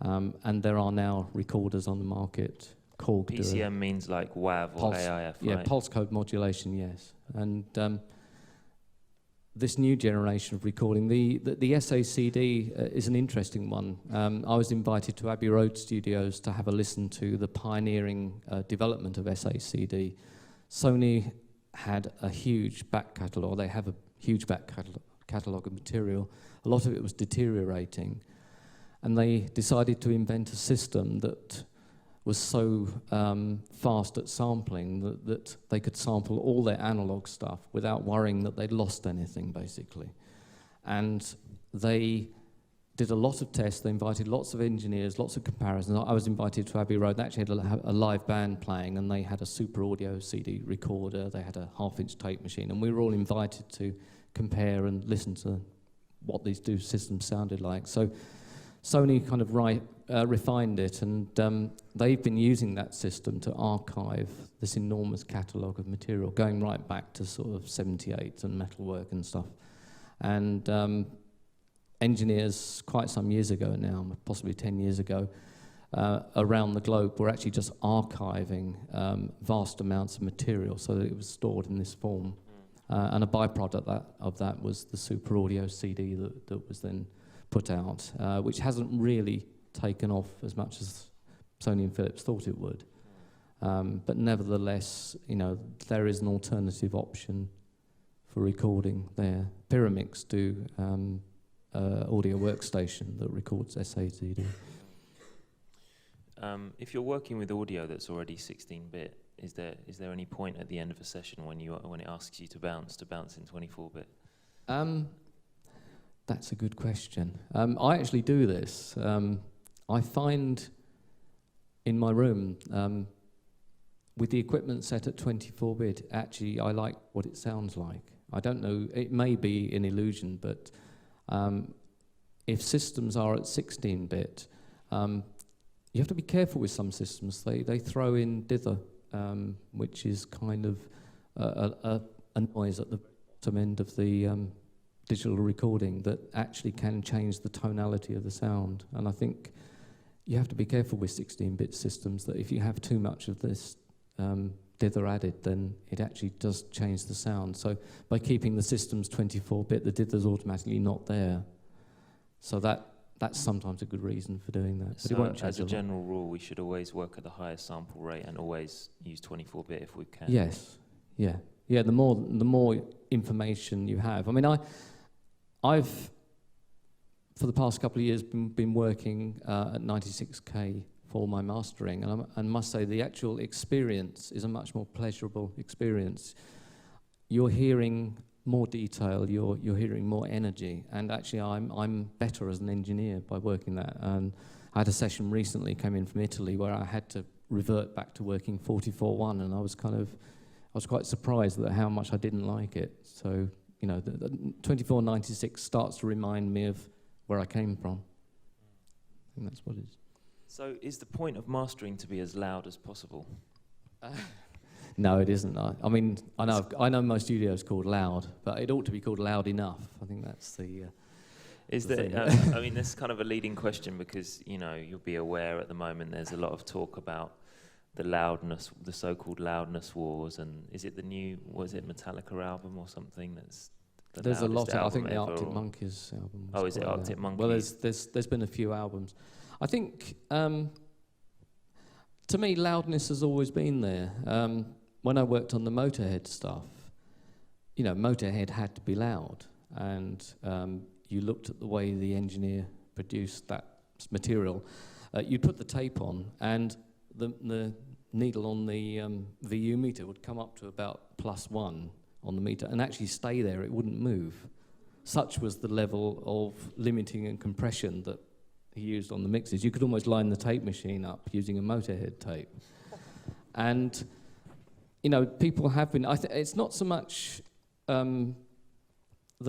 And there are now recorders on the market. PCM means like WAV or AIF, right? Yeah, pulse code modulation, yes. And this new generation of recording, the SACD is an interesting one. I was invited to Abbey Road Studios to have a listen to the pioneering development of SACD. Sony had a huge back catalogue. They have a huge back catalogue of material. A lot of it was deteriorating. And they decided to invent a system that was so fast at sampling that they could sample all their analog stuff without worrying that they'd lost anything, basically. And they did a lot of tests. They invited lots of engineers, lots of comparisons. I was invited to Abbey Road. They actually had a live band playing, and they had a super audio CD recorder. They had a half-inch tape machine, and we were all invited to compare and listen to what these two systems sounded like. So Sony kind of refined it, and they've been using that system to archive this enormous catalogue of material, going right back to sort of 78 and metalwork and stuff. And engineers, quite some years ago now, possibly 10 years ago, around the globe were actually just archiving vast amounts of material so that it was stored in this form. And a byproduct of that was the super audio CD that was then put out, which hasn't really taken off as much as Sony and Philips thought it would. But nevertheless, you know, there is an alternative option for recording there. Pyramix do audio workstation that records SACD. If you're working with audio that's already 16-bit, is there any point at the end of a session when it asks you to bounce in 24-bit? That's a good question. I actually do this. I find in my room, with the equipment set at 24-bit, actually I like what it sounds like. I don't know, it may be an illusion, but if systems are at 16-bit, you have to be careful with some systems. They throw in dither, which is kind of a noise at the bottom end of the digital recording that actually can change the tonality of the sound. And I think you have to be careful with 16-bit systems that if you have too much of this dither added, then it actually does change the sound. So by keeping the systems 24-bit, the dither's automatically not there. So that's sometimes a good reason for doing that. But so it won't change as a general rule, we should always work at the highest sample rate and always use 24-bit if we can. Yes, yeah. The more information you have. I mean, I've for the past couple of years been working at 96K for my mastering, and I must say the actual experience is a much more pleasurable experience. You're hearing more detail, you're hearing more energy, and actually I'm better as an engineer by working that. And I had a session recently, came in from Italy, where I had to revert back to working 44.1, and I was quite surprised at how much I didn't like it. So, you know, the 2496 starts to remind me of where I came from. I think that's what it is. So is the point of mastering to be as loud as possible? No, it isn't. I mean, I know my studio's called Loud, but it ought to be called Loud Enough. I think that's the Is there, I mean, this is kind of a leading question because, you know, you'll be aware at the moment there's a lot of talk about the loudness, the so-called loudness wars, and is it the new, was it Metallica album or something that's the There's a lot. I think the ever, Arctic or? Monkeys album. Oh, is it Arctic Monkeys? Well, there's been a few albums. I think to me, loudness has always been there. When I worked on the Motorhead stuff, you know, Motorhead had to be loud, and you looked at the way the engineer produced that material. You'd put the tape on, and the needle on the VU meter would come up to about +1 on the meter and actually stay there, it wouldn't move. Such was the level of limiting and compression that he used on the mixes. You could almost line the tape machine up using a Motorhead tape. And, you know, people have been, it's not so much the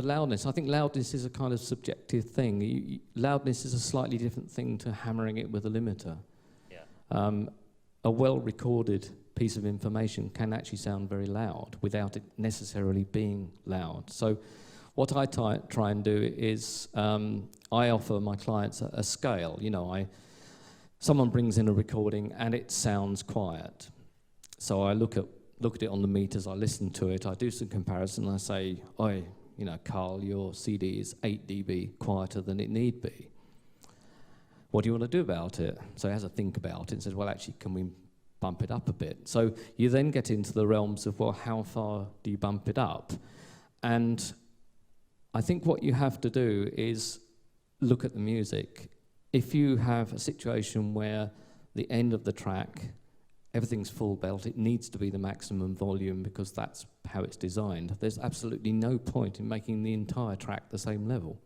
loudness. I think loudness is a kind of subjective thing. Loudness is a slightly different thing to hammering it with a limiter. Yeah. A well-recorded piece of information can actually sound very loud without it necessarily being loud. So what I try and do is I offer my clients a scale. You know, someone brings in a recording and it sounds quiet. So I look at it on the meters, I listen to it, I do some comparison, and I say, "Oi, you know, Carl, your CD is 8 dB quieter than it need be. What do you want to do about it?" So he has a think about it and says, "Well, actually, can we bump it up a bit?" So you then get into the realms of, well, how far do you bump it up? And I think what you have to do is look at the music. If you have a situation where the end of the track, everything's full belt, it needs to be the maximum volume because that's how it's designed. There's absolutely no point in making the entire track the same level.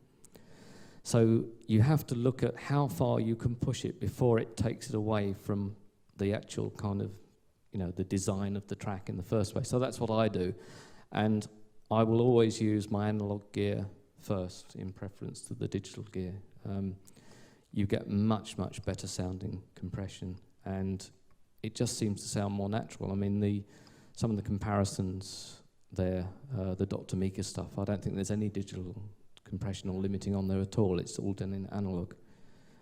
So you have to look at how far you can push it before it takes it away from the actual kind of, you know, the design of the track in the first place. So that's what I do. And I will always use my analog gear first in preference to the digital gear. You get much, much better sounding compression, and it just seems to sound more natural. I mean, some of the comparisons there, the Dr. Mika stuff, I don't think there's any digital compression or limiting on there at all. It's all done in analog.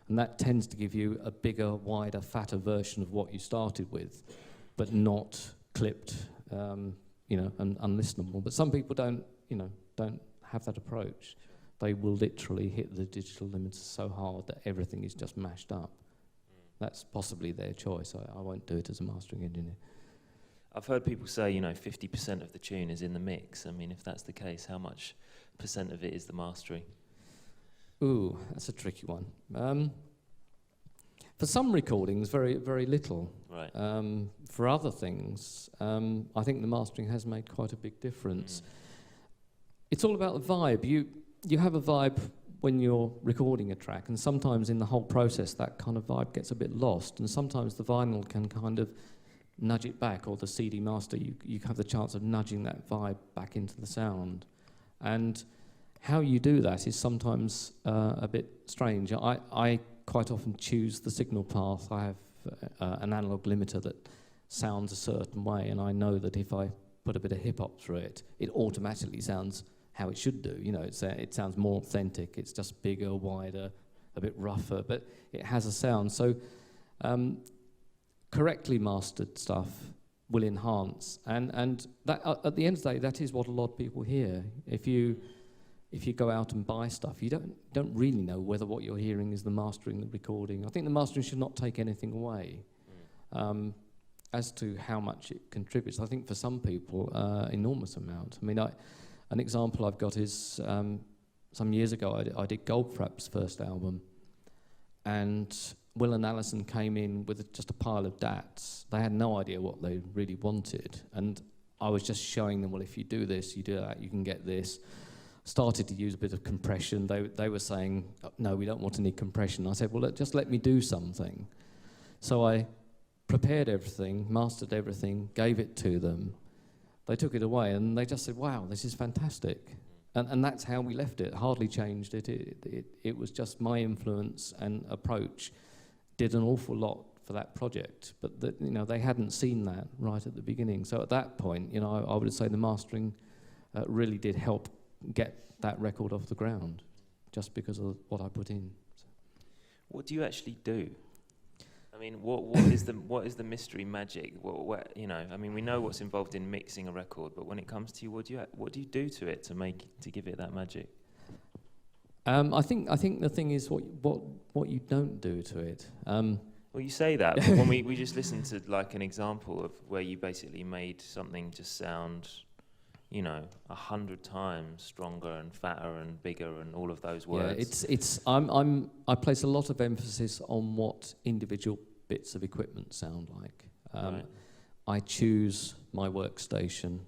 And that tends to give you a bigger, wider, fatter version of what you started with, but not clipped, you know, and unlistenable. But some people don't have that approach. They will literally hit the digital limiters so hard that everything is just mashed up. That's possibly their choice. I won't do it as a mastering engineer. I've heard people say, you know, 50% of the tune is in the mix. I mean, if that's the case, how much percent of it is the mastering? Ooh, that's a tricky one. For some recordings, very, very little. Right. For other things, I think the mastering has made quite a big difference. It's all about the vibe. You have a vibe when you're recording a track, and sometimes in the whole process that kind of vibe gets a bit lost, and sometimes the vinyl can kind of nudge it back, or the CD master, you have the chance of nudging that vibe back into the sound. And how you do that is sometimes a bit strange. I quite often choose the signal path. I have an analog limiter that sounds a certain way, and I know that if I put a bit of hip-hop through it, it automatically sounds how it should do. You know, it sounds more authentic. It's just bigger, wider, a bit rougher, but it has a sound. So correctly mastered stuff will enhance, and that at the end of the day, that is what a lot of people hear. If you go out and buy stuff, you don't really know whether what you're hearing is the mastering, the recording. I think the mastering should not take anything away. As to how much it contributes, I think for some people, enormous amount. I mean, an example I've got is some years ago I did Goldfrapp's first album, and Will and Alison came in with just a pile of DATs. They had no idea what they really wanted, and I was just showing them, well, if you do this, you do that, you can get this. Started to use a bit of compression. They were saying, oh, no, we don't want any compression. I said, well, just let me do something. So I prepared everything, mastered everything, gave it to them. They took it away, and they just said, wow, this is fantastic. And that's how we left it. Hardly changed it. It was just my influence and approach did an awful lot for that project. But they hadn't seen that right at the beginning. So at that point, I would say the mastering really did help get that record off the ground, just because of what I put in. So. What do you actually do? I mean, what is the mystery magic? I mean, we know what's involved in mixing a record, but when it comes to you, what do you do to it to give it that magic? I think the thing is what you don't do to it. Well, you say that, but when we just listened to like an example of where you basically made something just sound 100 times stronger and fatter and bigger and all of those words. Yeah, I place a lot of emphasis on what individual bits of equipment sound like. Right. I choose my workstation.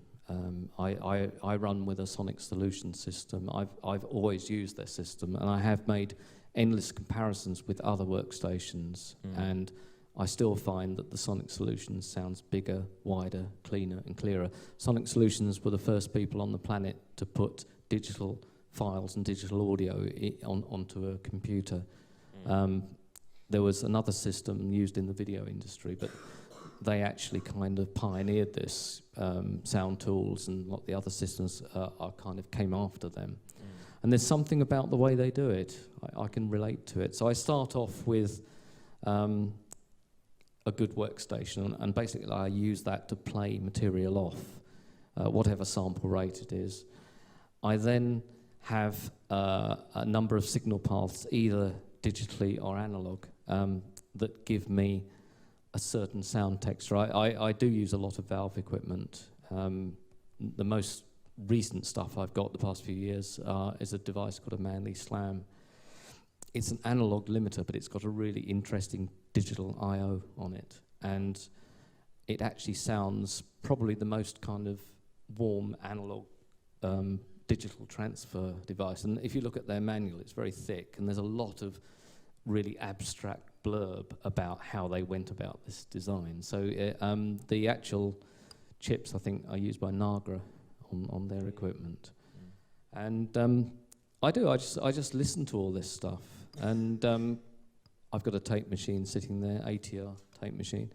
I run with a Sonic Solution system. I've always used their system, and I have made endless comparisons with other workstations, and I still find that the Sonic Solutions sounds bigger, wider, cleaner and clearer. Sonic Solutions were the first people on the planet to put digital files and digital audio onto a computer. There was another system used in the video industry, but they actually kind of pioneered this. Sound Tools and what the other systems are kind of came after them. And there's something about the way they do it. I can relate to it. So I start off with a good workstation, and basically I use that to play material off, whatever sample rate it is. I then have a number of signal paths, either digitally or analog, that give me a certain sound texture. I do use a lot of valve equipment. The most recent stuff I've got the past few years is a device called a Manley Slam. It's an analog limiter, but it's got a really interesting digital I/O on it, and it actually sounds probably the most kind of warm analog digital transfer device. And if you look at their manual, it's very thick, and there's a lot of really abstract blurb about how they went about this design. So the actual chips, I think, are used by Nagra on their equipment. And I just listen to all this stuff. And I've got a tape machine sitting there, ATR tape machine.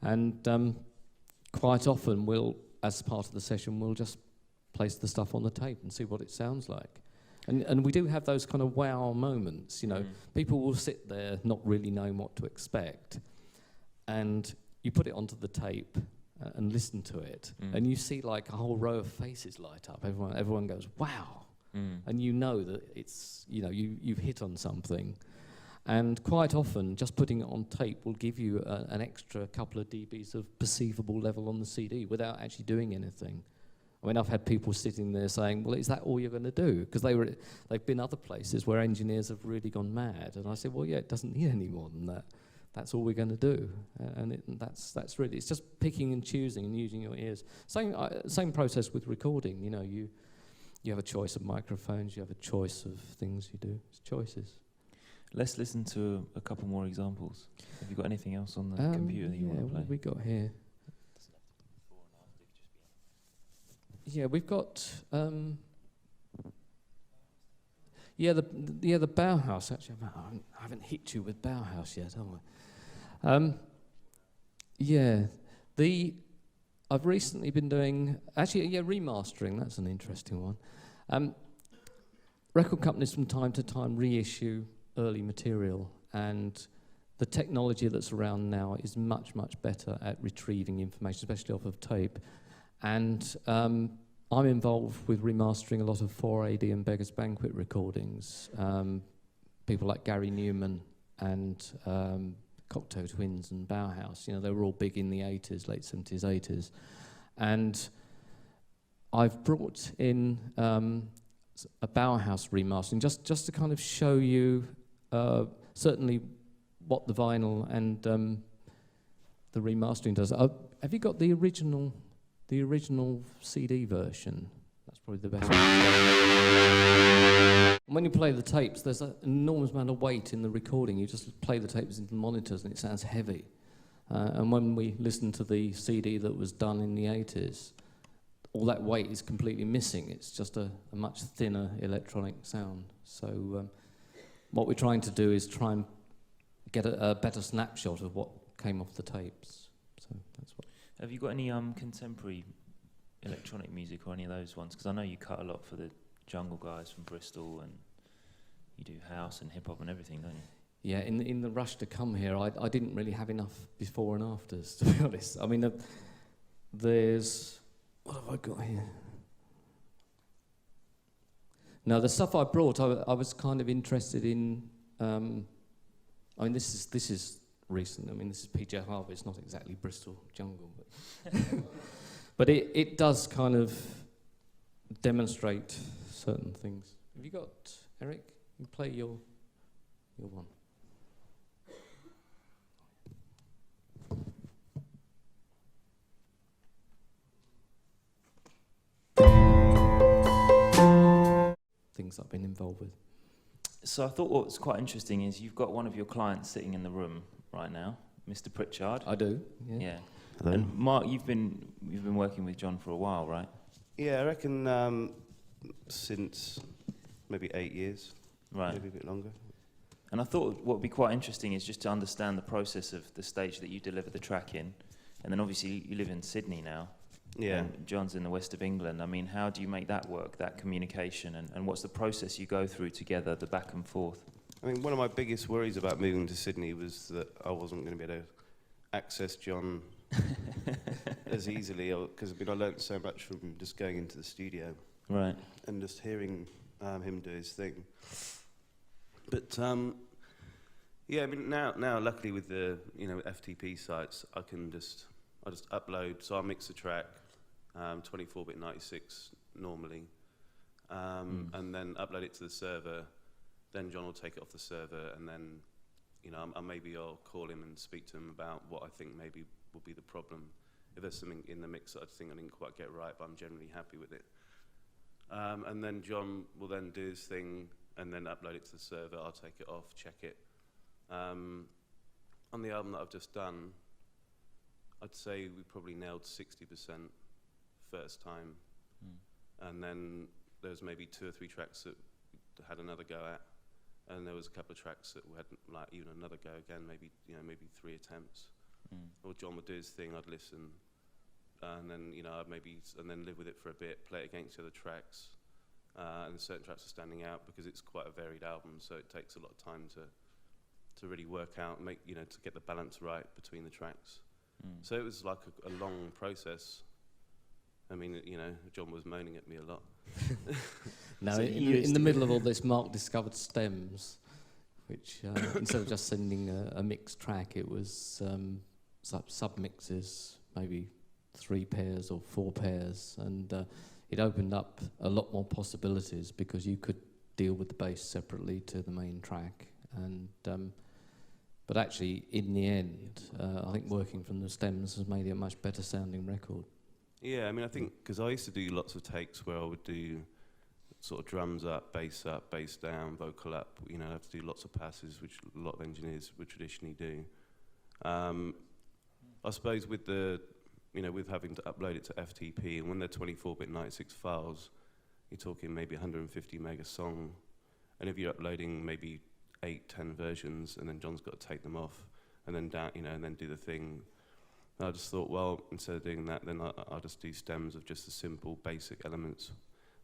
And quite often as part of the session, we'll just place the stuff on the tape and see what it sounds like. And we do have those kind of wow moments, you know. People will sit there not really knowing what to expect, and you put it onto the tape and listen to it, and you see like a whole row of faces light up. Everyone goes, wow. And you know that it's, you know, you've hit on something. And quite often, just putting it on tape will give you an extra couple of dBs of perceivable level on the CD without actually doing anything. I mean, I've had people sitting there saying, well, is that all you're going to do? Because they've been other places where engineers have really gone mad. And I said, well, yeah, it doesn't need any more than that. That's all we're going to do. That's really, it's just picking and choosing and using your ears. Same process with recording. You know, you have a choice of microphones, you have a choice of things you do. It's choices. Let's listen to a couple more examples. Have you got anything else on the computer that you want to play? What have we got here? Yeah, we've got the Bauhaus. Actually, I haven't hit you with Bauhaus yet, have I? I've recently been doing remastering. That's an interesting one. Record companies from time to time reissue early material, and the technology that's around now is much better at retrieving information, especially off of tape. And I'm involved with remastering a lot of 4AD and Beggar's Banquet recordings. People like Gary Newman and Cocteau Twins and Bauhaus, you know, they were all big in the 80s, late 70s, 80s. And I've brought in a Bauhaus remastering just to kind of show you certainly what the vinyl and the remastering does. Have you got the original CD version? That's probably the best one. When you play the tapes, there's an enormous amount of weight in the recording. You just play the tapes into the monitors and it sounds heavy. And when we listen to the CD that was done in the 80s, all that weight is completely missing. It's just a much thinner electronic sound. So what we're trying to do is try and get a better snapshot of what came off the tapes. So that's what. Have you got any contemporary electronic music or any of those ones? Because I know you cut a lot for the Jungle guys from Bristol, and you do house and hip hop and everything, don't you? Yeah, in the rush to come here, I didn't really have enough before and afters, to be honest. I mean, there's... What have I got here? Now, the stuff I brought, I was kind of interested in... I mean, this is recent. I mean, this is PJ Harvey. It's not exactly Bristol Jungle, but... but it does kind of demonstrate certain things. Have you got... Eric, you play your one. things I've been involved with. So I thought what's quite interesting is you've got one of your clients sitting in the room right now, Mr. Pritchard. I do, yeah. Yeah. Hello. And Mark, you've been working with John for a while, right? Yeah, I reckon since maybe 8 years, Right. maybe a bit longer. And I thought what would be quite interesting is just to understand the process of the stage that you deliver the track in. And then obviously you live in Sydney now. Yeah. And John's in the west of England. I mean, how do you make that work, that communication? And what's the process you go through together, the back and forth? I mean, one of my biggest worries about moving to Sydney was that I wasn't going to be able to access John as easily, because I learnt so much from just going into the studio. Right. And just hearing him do his thing. But yeah, I mean now luckily with the FTP sites, I just upload. So I'll mix the track, 24-bit 96 normally, and then upload it to the server. Then John will take it off the server, and then I'll call him and speak to him about what I think maybe will be the problem. If there's something in the mix that I think I didn't quite get right, but I'm generally happy with it. And then John will then do his thing and then upload it to the server. I'll take it off, check it. On the album that I've just done, I'd say we probably nailed 60% first time. And then there's maybe 2 or 3 tracks that had another go at. And there was a couple of tracks that we had like even another go again, maybe 3 attempts. Or John would do his thing, I'd listen. And then I'd then live with it for a bit, play it against the other tracks, and certain tracks are standing out because it's quite a varied album, so it takes a lot of time to really work out, to get the balance right between the tracks. So it was like a long process. I mean, John was moaning at me a lot. No, So in the middle of all this, Mark discovered stems, which instead of just sending a mixed track, it was sub-mixes, maybe 3 pairs or 4 pairs, and it opened up a lot more possibilities because you could deal with the bass separately to the main track. And but actually, in the end, I think working from the stems has made it a much better sounding record. Yeah, I mean, I think because I used to do lots of takes where I would do sort of drums up, bass down, vocal up. I have to do lots of passes, which a lot of engineers would traditionally do. I suppose with with having to upload it to FTP, and when they're 24-bit 96 files, you're talking maybe 150 meg a song. And if you're uploading maybe 8-10 versions, and then John's got to take them off, and then down, and then do the thing. And I just thought, well, instead of doing that, then I'll just do stems of just the simple, basic elements.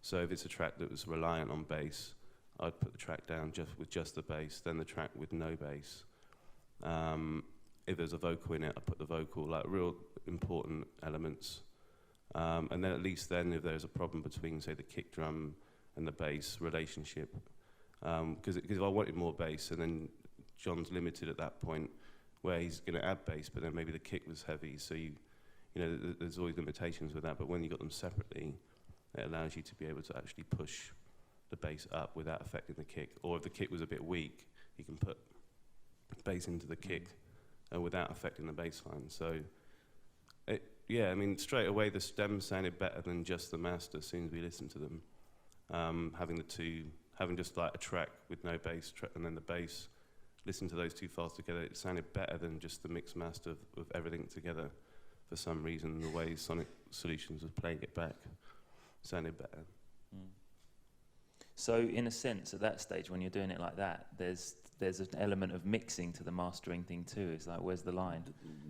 So if it's a track that was reliant on bass, I'd put the track down with just the bass, then the track with no bass. If there's a vocal in it, I put the vocal, like real important elements. And then at least then, if there's a problem between, say, the kick drum and the bass relationship, because if I wanted more bass, and then John's limited at that point, where he's going to add bass, but then maybe the kick was heavy, so there's always limitations with that. But when you got them separately, it allows you to be able to actually push the bass up without affecting the kick. Or if the kick was a bit weak, you can put bass into the kick without affecting the bass line. So, straight away the stems sounded better than just the master as soon as we listened to them. Having just like a track with no bass and then the bass, listen to those 2 files together, it sounded better than just the mix master of everything together. For some reason, the way Sonic Solutions was playing it back sounded better. So in a sense, at that stage, when you're doing it like that, there's an element of mixing to the mastering thing too. It's like, where's the line?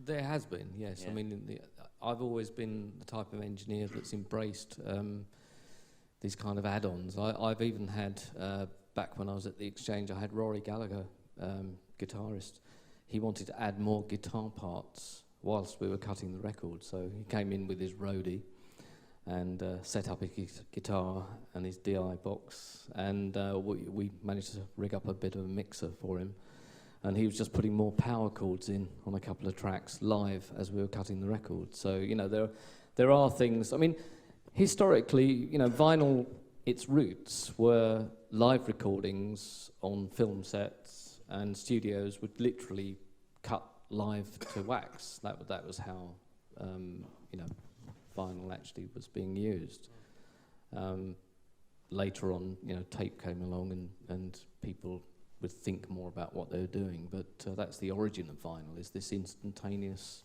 There has been, yes. Yeah. I mean, I've always been the type of engineer that's embraced these kind of add-ons. I've even had, back when I was at the Exchange, I had Rory Gallagher, guitarist. He wanted to add more guitar parts whilst we were cutting the record. So he came in with his roadie and set up his guitar and his DI box, and we managed to rig up a bit of a mixer for him, and he was just putting more power chords in on a couple of tracks live as we were cutting the record. So there are things. I mean, historically, vinyl, its roots were live recordings on film sets, and studios would literally cut live to wax. That was how vinyl actually was being used. later on, tape came along and people would think more about what they were doing. But that's the origin of vinyl, is this instantaneous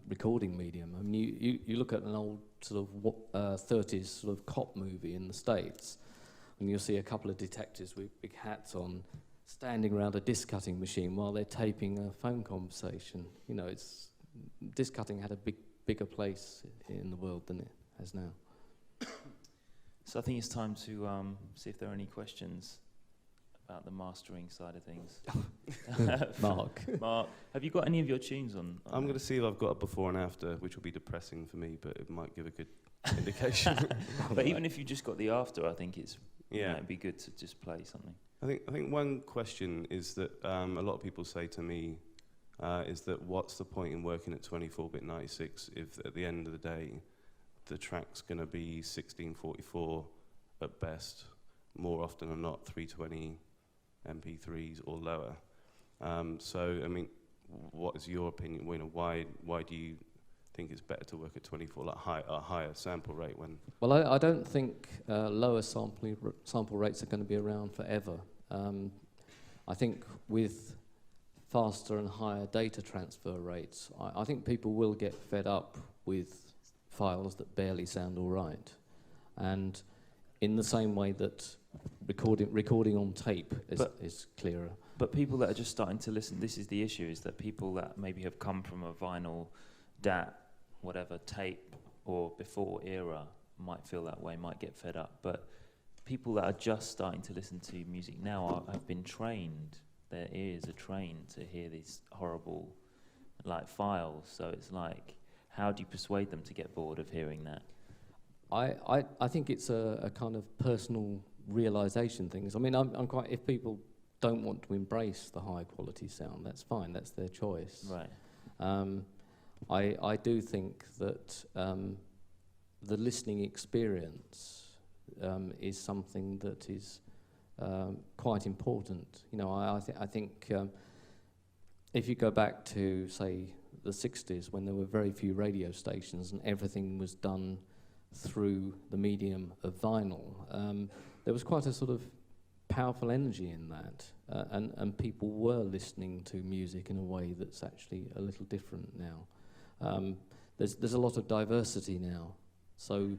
recording medium. I mean, you look at an old sort of 30s sort of cop movie in the States, and you'll see a couple of detectives with big hats on, standing around a disc cutting machine while they're taping a phone conversation. Disc cutting had a bigger place in the world than it has now. So I think it's time to see if there are any questions about the mastering side of things. Mark, have you got any of your tunes on I'm going to see if I've got a before and after, which will be depressing for me, but it might give a good indication. But even if you just got the after, I think it'd be good to just play something. I think one question is that a lot of people say to me is that what's the point in working at 24-bit 96 if at the end of the day the track's going to be 1644 at best, more often than not 320 MP3s or lower. So, I mean, what is your opinion? Why do you think it's better to work at 24, like a higher sample rate when? Well, I don't think lower sample rates are going to be around forever. I think with faster and higher data transfer rates, I think people will get fed up with files that barely sound all right. And in the same way that recording on tape is clearer. But people that are just starting to listen, this is the issue, is that people that maybe have come from a vinyl, DAT, whatever, tape or before era might feel that way, might get fed up. But people that are just starting to listen to music now have been trained, their ears are trained to hear these horrible files. So it's like, how do you persuade them to get bored of hearing that? I think it's a kind of personal realization thing. I mean, I'm quite, if people don't want to embrace the high quality sound, that's fine, that's their choice. Right. I do think that the listening experience is something that is quite important. I think if you go back to, say, the 60s, when there were very few radio stations and everything was done through the medium of vinyl, there was quite a sort of powerful energy in that, and people were listening to music in a way that's actually a little different now. There's a lot of diversity now, so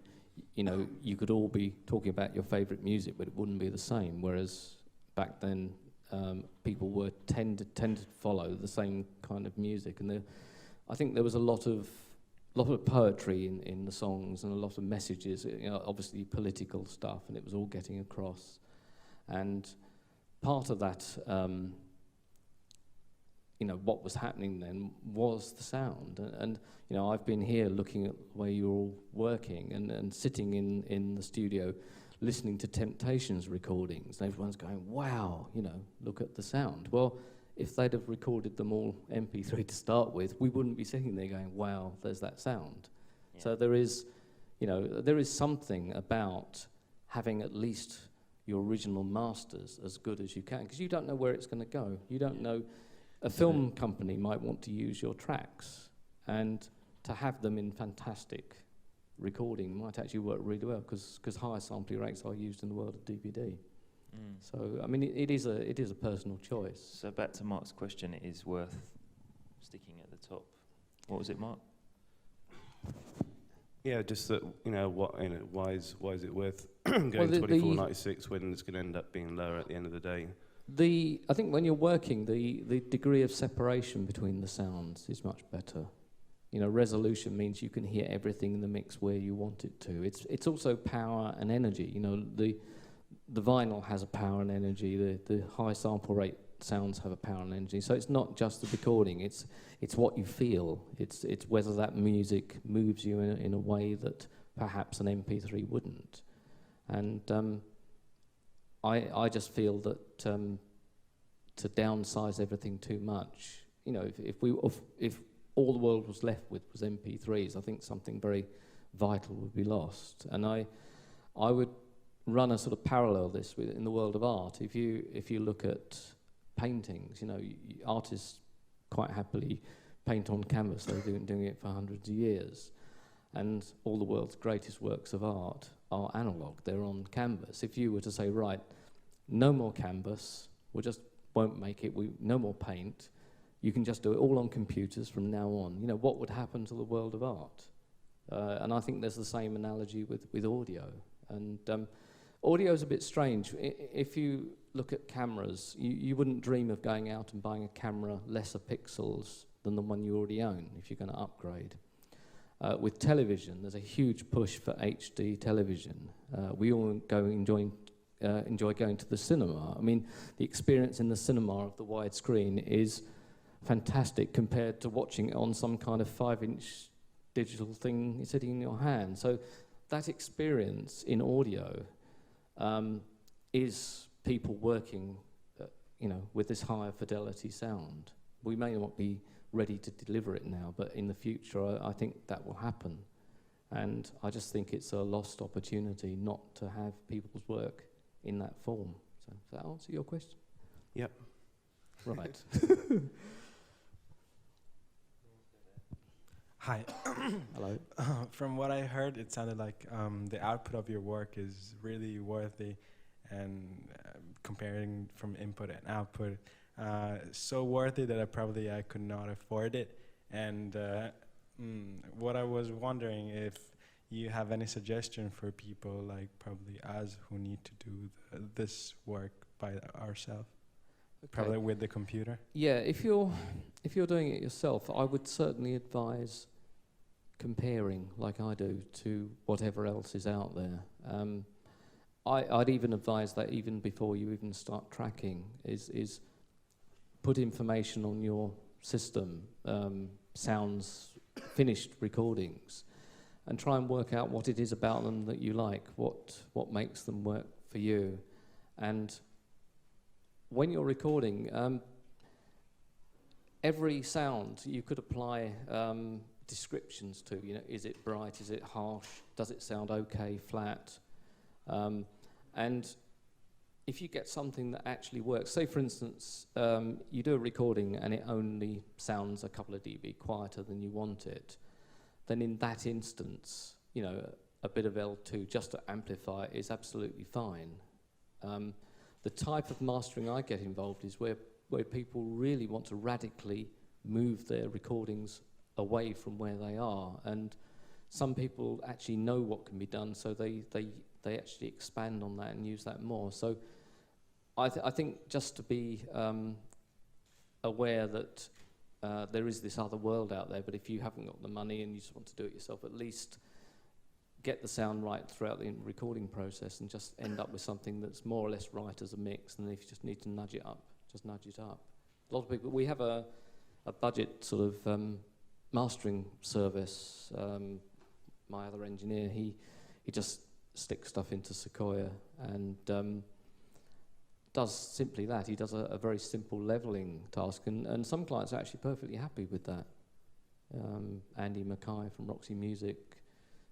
you could all be talking about your favourite music, but it wouldn't be the same. Whereas back then, people were tended to follow the same kind of music, and I think there was a lot of poetry in the songs and a lot of messages. Obviously political stuff, and it was all getting across. And part of that, what was happening then was the sound. And I've been here looking at where you're all working and sitting in the studio listening to Temptations recordings, and everyone's going, wow, look at the sound. Well, if they'd have recorded them all MP3 to start with, we wouldn't be sitting there going, wow, there's that sound. Yeah. So there is something about having at least your original masters as good as you can, because you don't know where it's going to go. You don't know. A film company might want to use your tracks, and to have them in fantastic recording might actually work really well, because higher sampling rates are used in the world of DVD. So, I mean, it is a personal choice. So back to Mark's question, it is worth sticking at the top. What was it, Mark? Yeah, just that, why is it worth going 24.96 when it's going to end up being lower at the end of the day? I think when you're working, the degree of separation between the sounds is much better. Resolution means you can hear everything in the mix where you want it to. It's also power and energy. The vinyl has a power and energy. The high sample rate sounds have a power and energy. So it's not just the recording. It's what you feel. It's whether that music moves you in a way that perhaps an MP3 wouldn't. And I just feel that to downsize everything too much, if all the world was left with was MP3s, I think something very vital would be lost. And I would run a sort of parallel this in the world of art. If you look at paintings, artists quite happily paint on canvas. They've been doing it for hundreds of years, and all the world's greatest works of art are analog. They're on canvas. If you were to say, right, no more canvas, we just won't make it, no more paint, you can just do it all on computers from now on. You know, what would happen to the world of art? And I think there's the same analogy with audio. And audio's a bit strange. If you look at cameras, you wouldn't dream of going out and buying a camera lesser pixels than the one you already own if you're going to upgrade. With television, there's a huge push for HD television. We all enjoy going to the cinema. I mean, the experience in the cinema of the widescreen is fantastic compared to watching it on some kind of 5-inch digital thing sitting in your hand. So that experience in audio is people working, with this higher fidelity sound. We may not be ready to deliver it now, but in the future, I think that will happen. And I just think it's a lost opportunity not to have people's work in that form. So does that answer your question? Yep. Right. Hi. Hello. From what I heard, it sounded like the output of your work is really worthy, and comparing from input and output, so worthy that I could not afford it. And what I was wondering if you have any suggestion for people like probably us who need to do this work by ourselves, probably with the computer. Yeah, if you're doing it yourself, I would certainly advise comparing, like I do, to whatever else is out there. I'd even advise that even before you even start tracking, is put information on your system, sounds, finished recordings, and try and work out what it is about them that you like, what makes them work for you. And when you're recording, every sound you could apply descriptions to. Is it bright? Is it harsh? Does it sound okay, flat? And if you get something that actually works, say for instance, you do a recording and it only sounds a couple of dB quieter than you want it, then in that instance, a bit of L2 just to amplify it is absolutely fine. The type of mastering I get involved is where people really want to radically move their recordings away from where they are, and some people actually know what can be done, so they actually expand on that and use that more. So I think just to be aware that there is this other world out there, but if you haven't got the money and you just want to do it yourself, at least get the sound right throughout the recording process and just end up with something that's more or less right as a mix, and if you just need to nudge it up, just nudge it up. A lot of people, we have a budget sort of mastering service. My other engineer, he just sticks stuff into Sequoia and does simply that. He does a very simple leveling task, and some clients are actually perfectly happy with that. Andy Mackay from Roxy Music,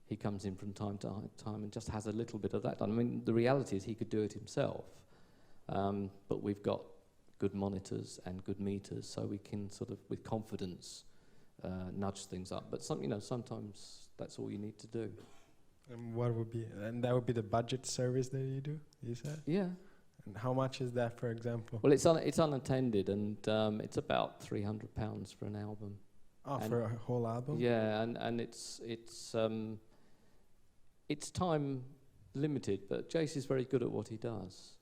he comes in from time to time and just has a little bit of that done. I mean, the reality is he could do it himself, but we've got good monitors and good meters, so we can sort of, with confidence, nudge things up. But sometimes that's all you need to do. And that would be the budget service that you do, you said? Yeah. And how much is that, for example? Well, it's unattended, and it's about £300 for an album. Oh, for a whole album? Yeah, and it's time limited, but Jace is very good at what he does.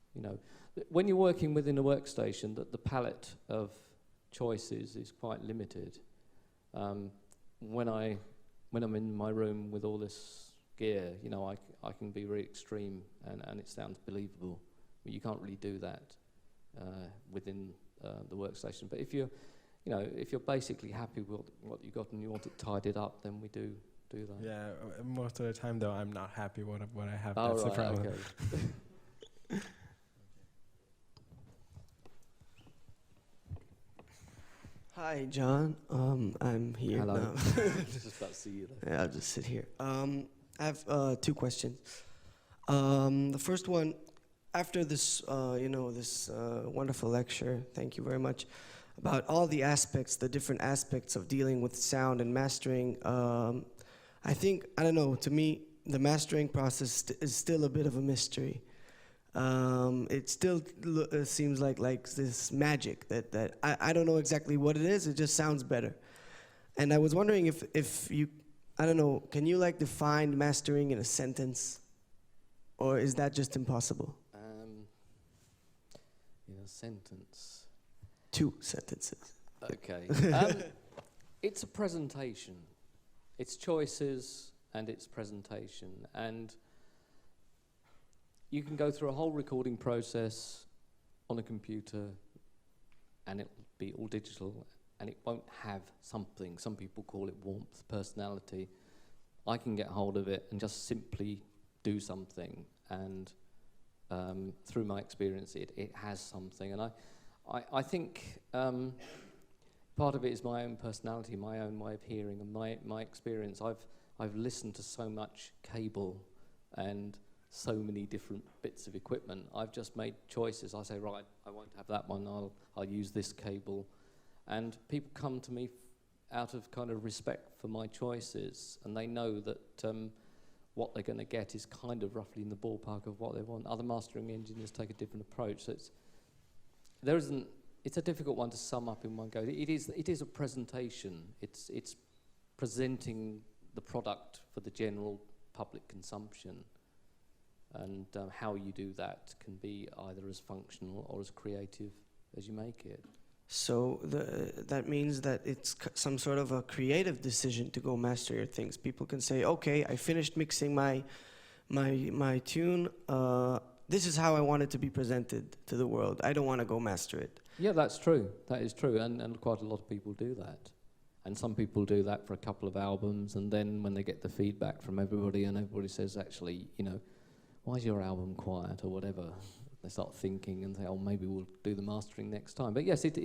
When you're working within a workstation, that the palette of choices is quite limited. When I'm in my room with all this gear, I can be very extreme, and it sounds believable. But you can't really do that within the workstation. But if you're basically happy with what you got and you want it tidied up, then we do that. Yeah, most of the time though, I'm not happy what I have. Oh, that's right, the problem. Okay. Hi, John. I'm here. Hello. now. Just about to see you there. Yeah, I'll just sit here. I have 2 questions. The first one, after this, this wonderful lecture, thank you very much, about all the aspects, the different aspects of dealing with sound and mastering. I think, I don't know, to me, the mastering process is still a bit of a mystery. It still seems like this magic that I don't know exactly what it is. It just sounds better. And I was wondering if you, I don't know, can you like define mastering in a sentence, or is that just impossible? In a sentence. 2 sentences. Okay. It's a presentation. It's choices and it's presentation. And you can go through a whole recording process on a computer and it'll be all digital and it won't have something. Some people call it warmth, personality. I can get hold of it and just simply do something. And through my experience, it has something. And I think part of it is my own personality, my own way of hearing, and my experience. I've listened to so much cable and so many different bits of equipment. I've just made choices. I say, right, I won't have that one. I'll use this cable, and people come to me out of kind of respect for my choices, and they know that what they're going to get is kind of roughly in the ballpark of what they want. Other mastering engineers take a different approach. So it's a difficult one to sum up in one go. It is a presentation. It's presenting the product for the general public consumption, and how you do that can be either as functional or as creative as you make it. So that means that it's some sort of a creative decision to go master your things. People can say, okay, I finished mixing my tune. This is how I want it to be presented to the world. I don't want to go master it. Yeah, that's true. That is true, and quite a lot of people do that. And some people do that for a couple of albums, and then when they get the feedback from everybody, and everybody says, actually, why is your album quiet or whatever? They start thinking and say, oh, maybe we'll do the mastering next time. But yes, it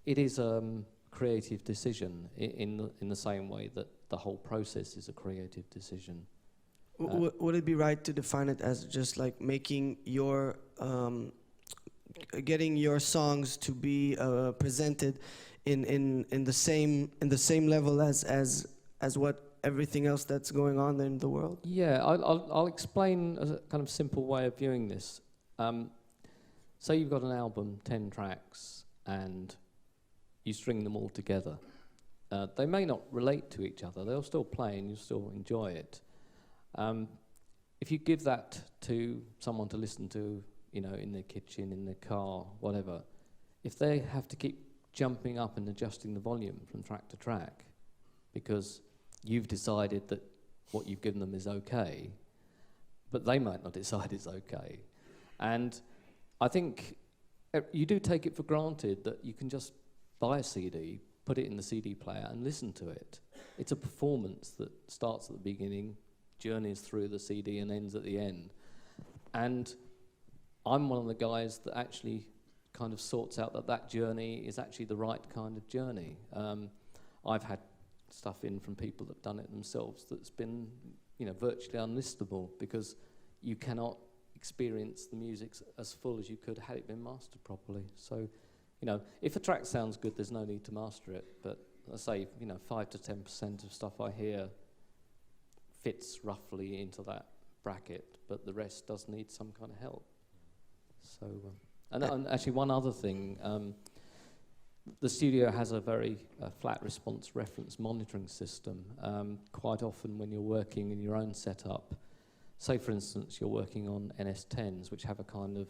is a creative decision in the same way that the whole process is a creative decision. Would it be right to define it as just like making your, getting your songs to be presented in the same level as what everything else that's going on in the world? Yeah, I'll explain a kind of simple way of viewing this. Say you've got an album, 10 tracks, and you string them all together. They may not relate to each other. They'll still play and you'll still enjoy it. If you give that to someone to listen to, in their kitchen, in their car, whatever, if they have to keep jumping up and adjusting the volume from track to track because you've decided that what you've given them is okay, but they might not decide it's okay. And I think you do take it for granted that you can just buy a CD, put it in the CD player and listen to it. It's a performance that starts at the beginning, journeys through the CD and ends at the end. And I'm one of the guys that actually kind of sorts out that journey is actually the right kind of journey. I've had stuff in from people that have done it themselves that's been, virtually unlistenable because you cannot experience the music as full as you could had it been mastered properly. So, if a track sounds good, there's no need to master it. But I say, 5 to 10% of stuff I hear fits roughly into that bracket, but the rest does need some kind of help. So, and actually one other thing, the studio has a very flat response reference monitoring system. Quite often when you're working in your own setup, say for instance you're working on NS10s, which have a kind of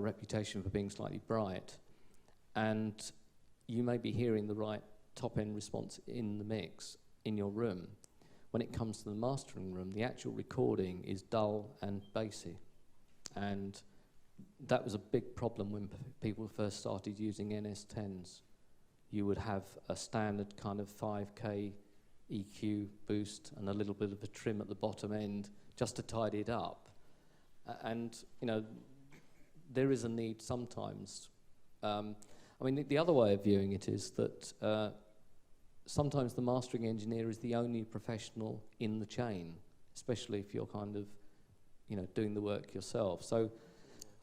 reputation for being slightly bright, and you may be hearing the right top-end response in the mix in your room. When it comes to the mastering room, the actual recording is dull and bassy. And that was a big problem when people first started using NS10s. You would have a standard kind of 5K EQ boost and a little bit of a trim at the bottom end just to tidy it up. And, there is a need sometimes. The other way of viewing it is that sometimes the mastering engineer is the only professional in the chain, especially if you're kind of, doing the work yourself. So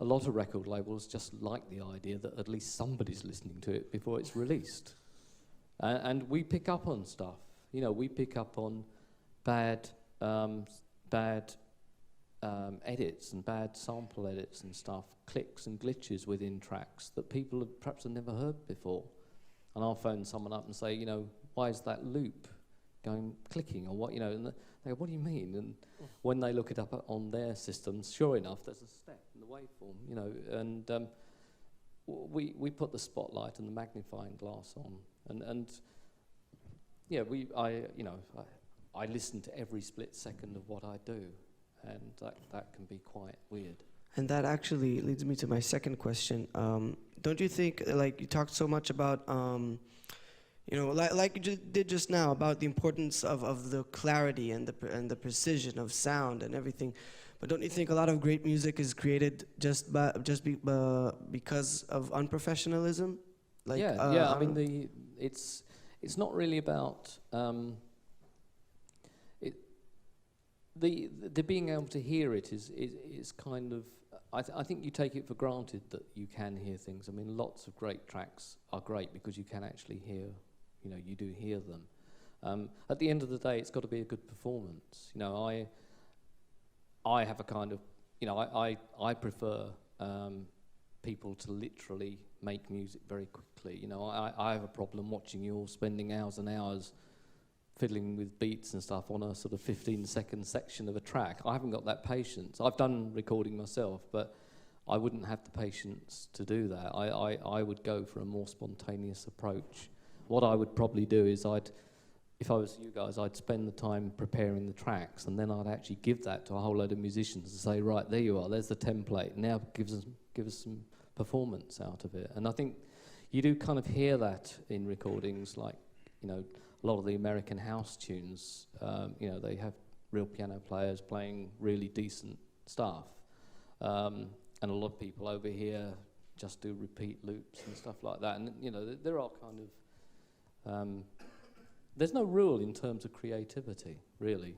a lot of record labels just like the idea that at least somebody's listening to it before it's released. And we pick up on stuff. We pick up on bad bad edits and bad sample edits and stuff, clicks and glitches within tracks that people have perhaps never heard before. And I'll phone someone up and say, you know, why is that loop clicking, or what, you know, and they go, what do you mean? And when they look it up on their systems, sure enough, there's a step in the waveform, you know, and we put the spotlight and the magnifying glass on, and yeah, I listen to every split second of what I do, and that can be quite weird. And that actually leads me to my second question. Don't you think, like you talked so much about, you know, like you did just now, about the importance of the clarity and the precision of sound and everything, but don't you think a lot of great music is created just because of unprofessionalism? Like, yeah. I mean, it's not really about the being able to hear it is kind of. I think you take it for granted that you can hear things. I mean, lots of great tracks are great because you can actually hear, you know, you do hear them. At the end of the day, it's got to be a good performance. You know, I have a kind of, you know, I prefer people to literally make music very quickly. You know, I have a problem watching you all spending hours and hours fiddling with beats and stuff on a sort of 15-second section of a track. I haven't got that patience. I've done recording myself, but I wouldn't have the patience to do that. I would go for a more spontaneous approach. What I would probably do is if I was you guys, I'd spend the time preparing the tracks, and then I'd actually give that to a whole load of musicians and say, right, there you are, there's the template. Now give us some performance out of it. And I think you do kind of hear that in recordings, like, you know, a lot of the American house tunes, you know, they have real piano players playing really decent stuff. And a lot of people over here just do repeat loops and stuff like that. And, you know, there are kind of... there's no rule in terms of creativity, really.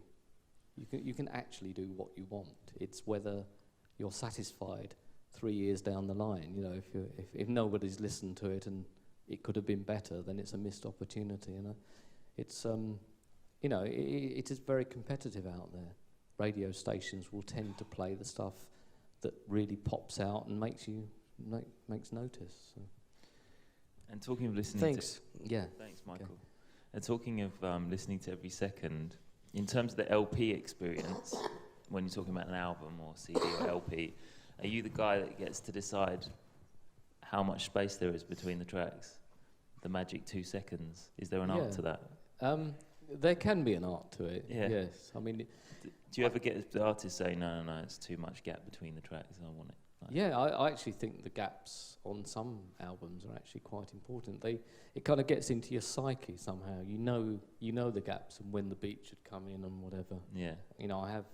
You can actually do what you want. It's whether you're satisfied 3 years down the line. You know, if nobody's listened to it and it could have been better, then it's a missed opportunity. You know, it's you know, it is very competitive out there. Radio stations will tend to play the stuff that really pops out and makes notice. So. And talking of listening, Thanks. Thanks, Michael. Okay. And talking of listening to every second, in terms of the LP experience, when you're talking about an album or CD or LP, are you the guy that gets to decide how much space there is between the tracks? The magic 2 seconds. Is there an art to that? There can be an art to it. Yeah. Yes. I mean, do you ever get the artist say, no, it's too much gap between the tracks, I want it? Like, yeah, I actually think the gaps on some albums are actually quite important. It kind of gets into your psyche somehow. You know the gaps and when the beat should come in and whatever. Yeah. You know, I have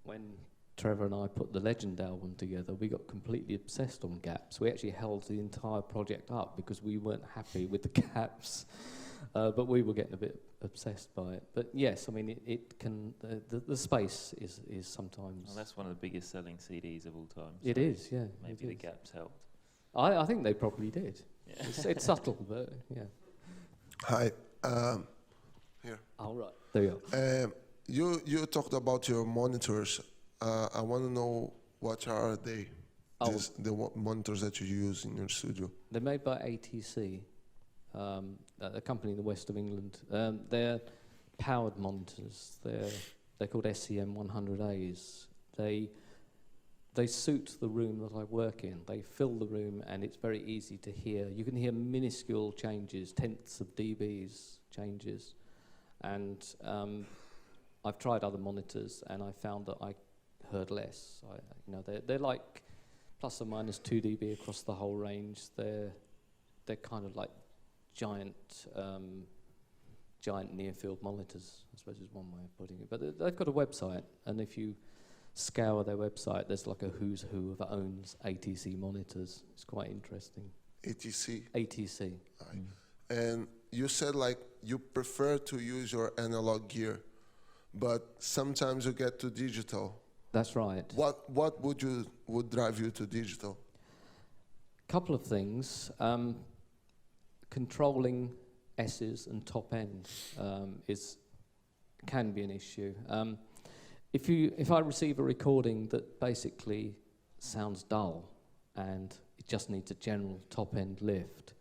when Trevor and I put the Legend album together, we got completely obsessed on gaps. We actually held the entire project up because we weren't happy with the gaps, but we were getting a bit obsessed by it. But yes, I mean, it can, the space is sometimes... Well, that's one of the biggest selling CDs of all time. So it is, yeah. Maybe the gaps helped. I think they probably did. Yeah. It's subtle, but yeah. Hi. Here. All right. There you are. You talked about your monitors. I want to know what are they? The monitors that you use in your studio. They're made by ATC, a company in the west of England. They're powered monitors. They're called SCM 100As. They suit the room that I work in. They fill the room, and it's very easy to hear. You can hear minuscule changes, tenths of dBs changes, and I've tried other monitors, and I found that I heard less. You know, they're like plus or minus 2 dB across the whole range. They're kind of like giant near-field monitors, I suppose is one way of putting it. But they've got a website, and if you scour their website, there's like a who's who of owns ATC monitors. It's quite interesting. ATC? ATC. And you said like you prefer to use your analog gear, but sometimes you get to digital. That's right. What would drive you to digital? Couple of things. Controlling S's and top end is can be an issue. If I receive a recording that basically sounds dull and it just needs a general top-end lift,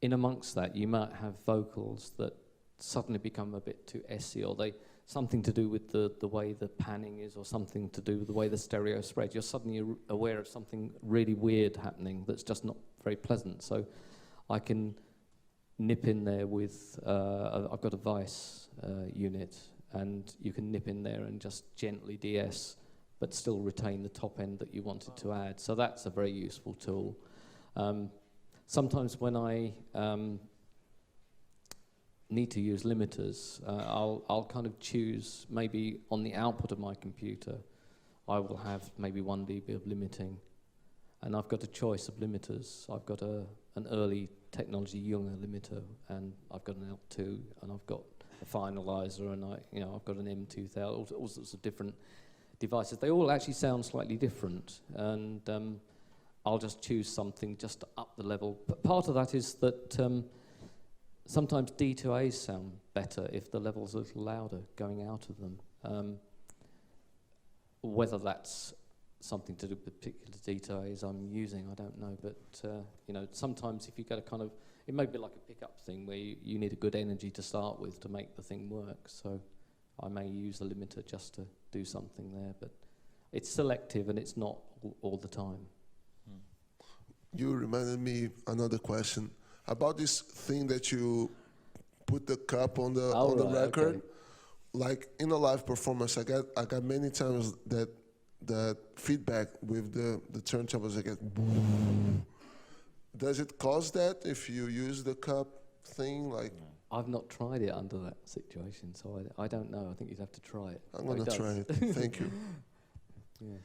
in amongst that you might have vocals that suddenly become a bit too essy, or something to do with the way the panning is, or something to do with the way the stereo spread. You're suddenly aware of something really weird happening that's just not very pleasant. So I can nip in there with, I've got a Vice unit, and you can nip in there and just gently de-ess, but still retain the top end that you wanted to add. So that's a very useful tool. Sometimes when I need to use limiters, I'll kind of choose, maybe on the output of my computer, I will have maybe 1 dB of limiting. And I've got a choice of limiters. I've got an early technology Junger limiter, and I've got an L2, and I've got a finalizer, and I've got an M2000, all sorts of different devices. They all actually sound slightly different, and I'll just choose something just to up the level. But part of that is that sometimes D to A's sound better if the level's a little louder going out of them. Whether that's something to do with particular D to A's I'm using, I don't know. But sometimes if you get a kind of, it may be like a pickup thing where you need a good energy to start with to make the thing work. So I may use a limiter just to do something there, but it's selective and it's not all the time. You reminded me another question about this thing that you put the cup on the record. Okay. Like in a live performance, I got many times that feedback with the turntables. I get. Does it cause that if you use the cup thing? Like, I've not tried it under that situation, so I don't know. I think you'd have to try it. I'm gonna try it. Thank you. Yeah.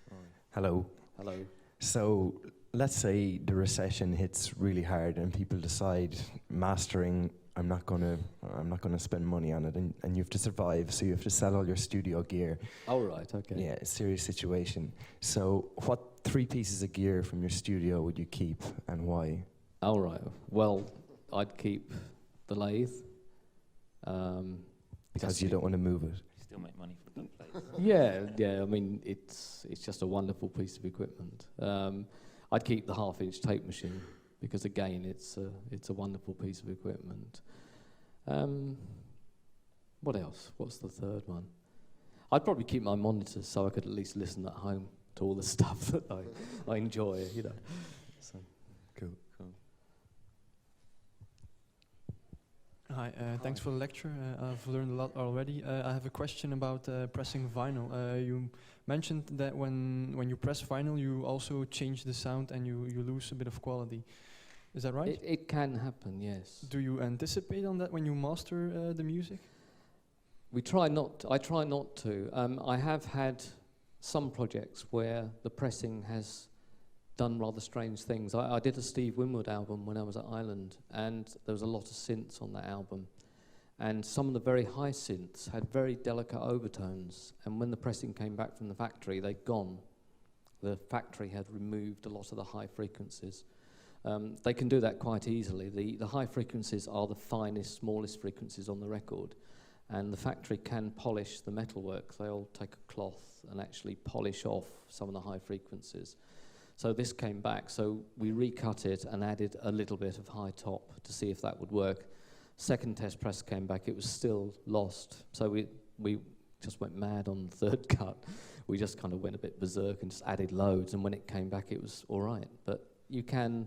Hello. Hello. So let's say the recession hits really hard and people decide mastering, I'm not gonna spend money on it, and you have to survive, so you have to sell all your studio gear. Oh, right, okay. Yeah, a serious situation. So what 3 pieces of gear from your studio would you keep and why? All right. Well, I'd keep the lathe. Because you don't want to move it. Still make money from that place. Yeah. I mean, it's just a wonderful piece of equipment. I'd keep the 1/2-inch tape machine because, again, it's a wonderful piece of equipment. What else? What's the third one? I'd probably keep my monitors so I could at least listen at home to all the stuff that I enjoy. So. Cool. Hi, thanks for the lecture. I've learned a lot already. I have a question about pressing vinyl. You mentioned that when you press vinyl, you also change the sound and you lose a bit of quality. Is that right? It can happen, yes. Do you anticipate on that when you master the music? I try not to. I have had some projects where the pressing has done rather strange things. I did a Steve Winwood album when I was at Ireland, and there was a lot of synths on that album. And some of the very high synths had very delicate overtones, and when the pressing came back from the factory, they'd gone. The factory had removed a lot of the high frequencies. They can do that quite easily. The high frequencies are the finest, smallest frequencies on the record, and the factory can polish the metalwork. They'll take a cloth and actually polish off some of the high frequencies. So this came back, so we recut it and added a little bit of high top to see if that would work. Second test press came back, it was still lost. So we just went mad on the third cut. We just kind of went a bit berserk and just added loads, and when it came back it was all right. But you can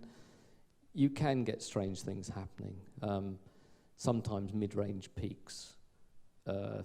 get strange things happening. Sometimes mid-range peaks,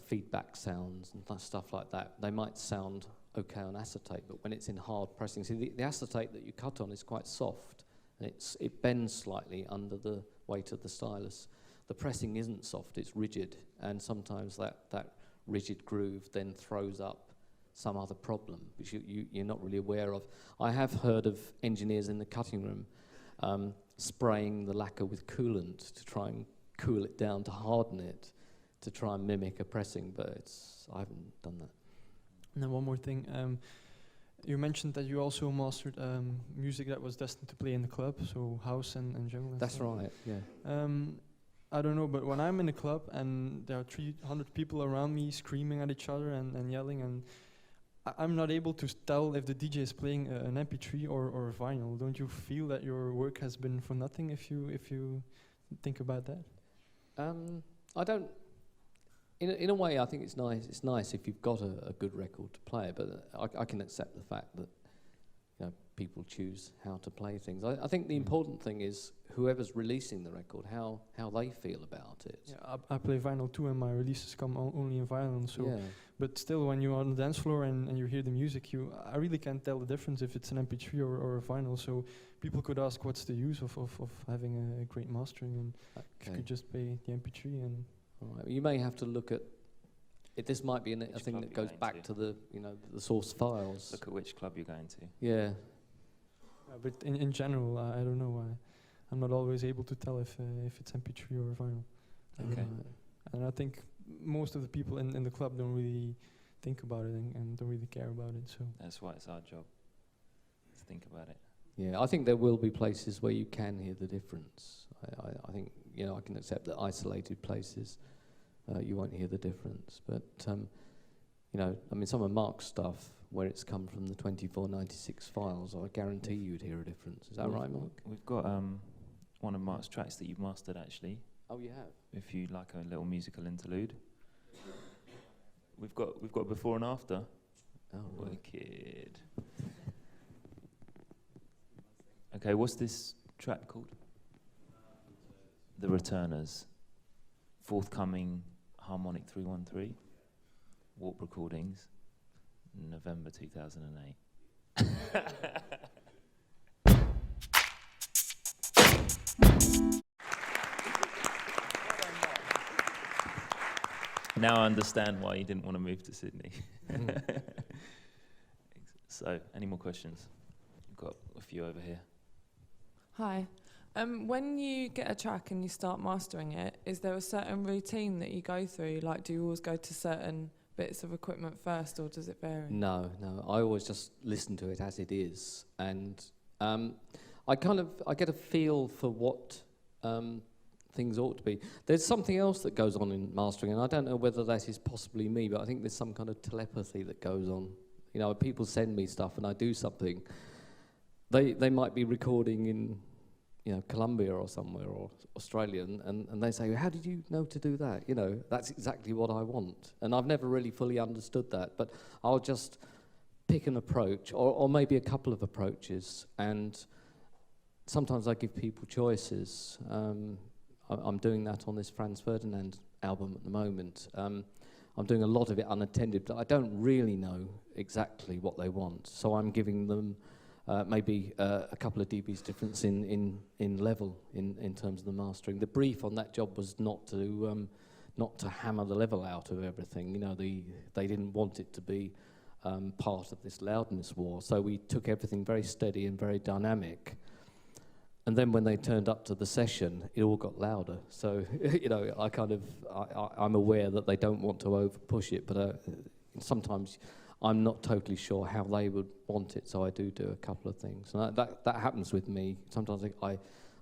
feedback sounds and stuff like that, they might sound okay on acetate, but when it's in hard pressing, see the acetate that you cut on is quite soft, and it bends slightly under the weight of the stylus. The pressing isn't soft, it's rigid, and sometimes that rigid groove then throws up some other problem which you're not really aware of. I have heard of engineers in the cutting room spraying the lacquer with coolant to try and cool it down to harden it, to try and mimic a pressing, but I haven't done that. And then one more thing. You mentioned that you also mastered music that was destined to play in the club, so house and jungle. That's right, yeah. I don't know, but when I'm in a club and there are 300 people around me screaming at each other and yelling, and I'm not able to tell if the DJ is playing an MP3 or vinyl. Don't you feel that your work has been for nothing if you think about that? I don't. In a way, I think it's nice. It's nice if you've got a good record to play, but I can accept the fact that people choose how to play things. I think the important thing is whoever's releasing the record, how they feel about it. Yeah, I play vinyl too, and my releases come only in vinyl. So, Yeah. but still, when you're on the dance floor and you hear the music, I really can't tell the difference if it's an MP3 or a vinyl. So people could ask, what's the use of having a great mastering, and if you could just play the MP3 and. All right. You may have to look at. This might be a thing that goes back to the the source files. Look at which club you're going to. Yeah. But in general, I don't know why. I'm not always able to tell if it's MP3 or vinyl. Okay. And I think most of the people in the club don't really think about it and don't really care about it. So that's why it's our job to think about it. Yeah, I think there will be places where you can hear the difference. I think I can accept that isolated places you won't hear the difference. But some of Mark's stuff where it's come from the 2496 files, I guarantee you'd hear a difference. Is that right, Mark? We've got one of Mark's tracks that you've mastered actually. Oh, you have? If you'd like a little musical interlude. We've got before and after. Oh, right. Wicked. Okay, what's this track called? The Returners. Forthcoming Harmonic 313. Warp Recordings. November 2008. Now I understand why you didn't want to move to Sydney. So, any more questions? We've got a few over here. Hi. When you get a track and you start mastering it, is there a certain routine that you go through? Like, do you always go to certain bits of equipment first, or does it vary? No. I always just listen to it as it is, and I get a feel for what things ought to be. There's something else that goes on in mastering, and I don't know whether that is possibly me, but I think there's some kind of telepathy that goes on. People send me stuff and I do something. They might be recording in Colombia or somewhere, or Australia, and they say, how did you know to do that? That's exactly what I want. And I've never really fully understood that, but I'll just pick an approach, or maybe a couple of approaches, and sometimes I give people choices. I'm doing that on this Franz Ferdinand album at the moment. I'm doing a lot of it unattended, but I don't really know exactly what they want, so I'm giving them maybe a couple of dBs difference in level in terms of the mastering. The brief on that job was not to hammer the level out of everything. They didn't want it to be part of this loudness war, so we took everything very steady and very dynamic. And then when they turned up to the session, it all got louder. So I'm aware that they don't want to over push it, but sometimes I'm not totally sure how they would want it, so I do a couple of things. And that happens with me. Sometimes I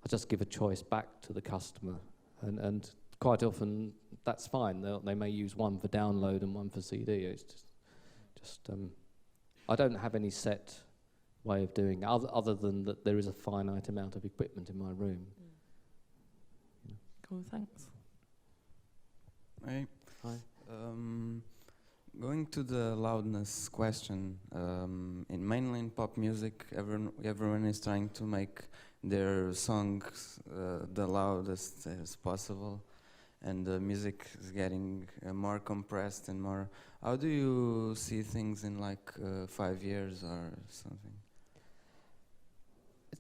just give a choice back to the customer, and quite often that's fine. They may use one for download and one for CD. It's just I don't have any set way of doing it, other than that there is a finite amount of equipment in my room. Cool, thanks. Hi. Hi. Going to the loudness question, mainly in pop music, everyone is trying to make their songs the loudest as possible, and the music is getting more compressed and more. How do you see things in 5 years or something?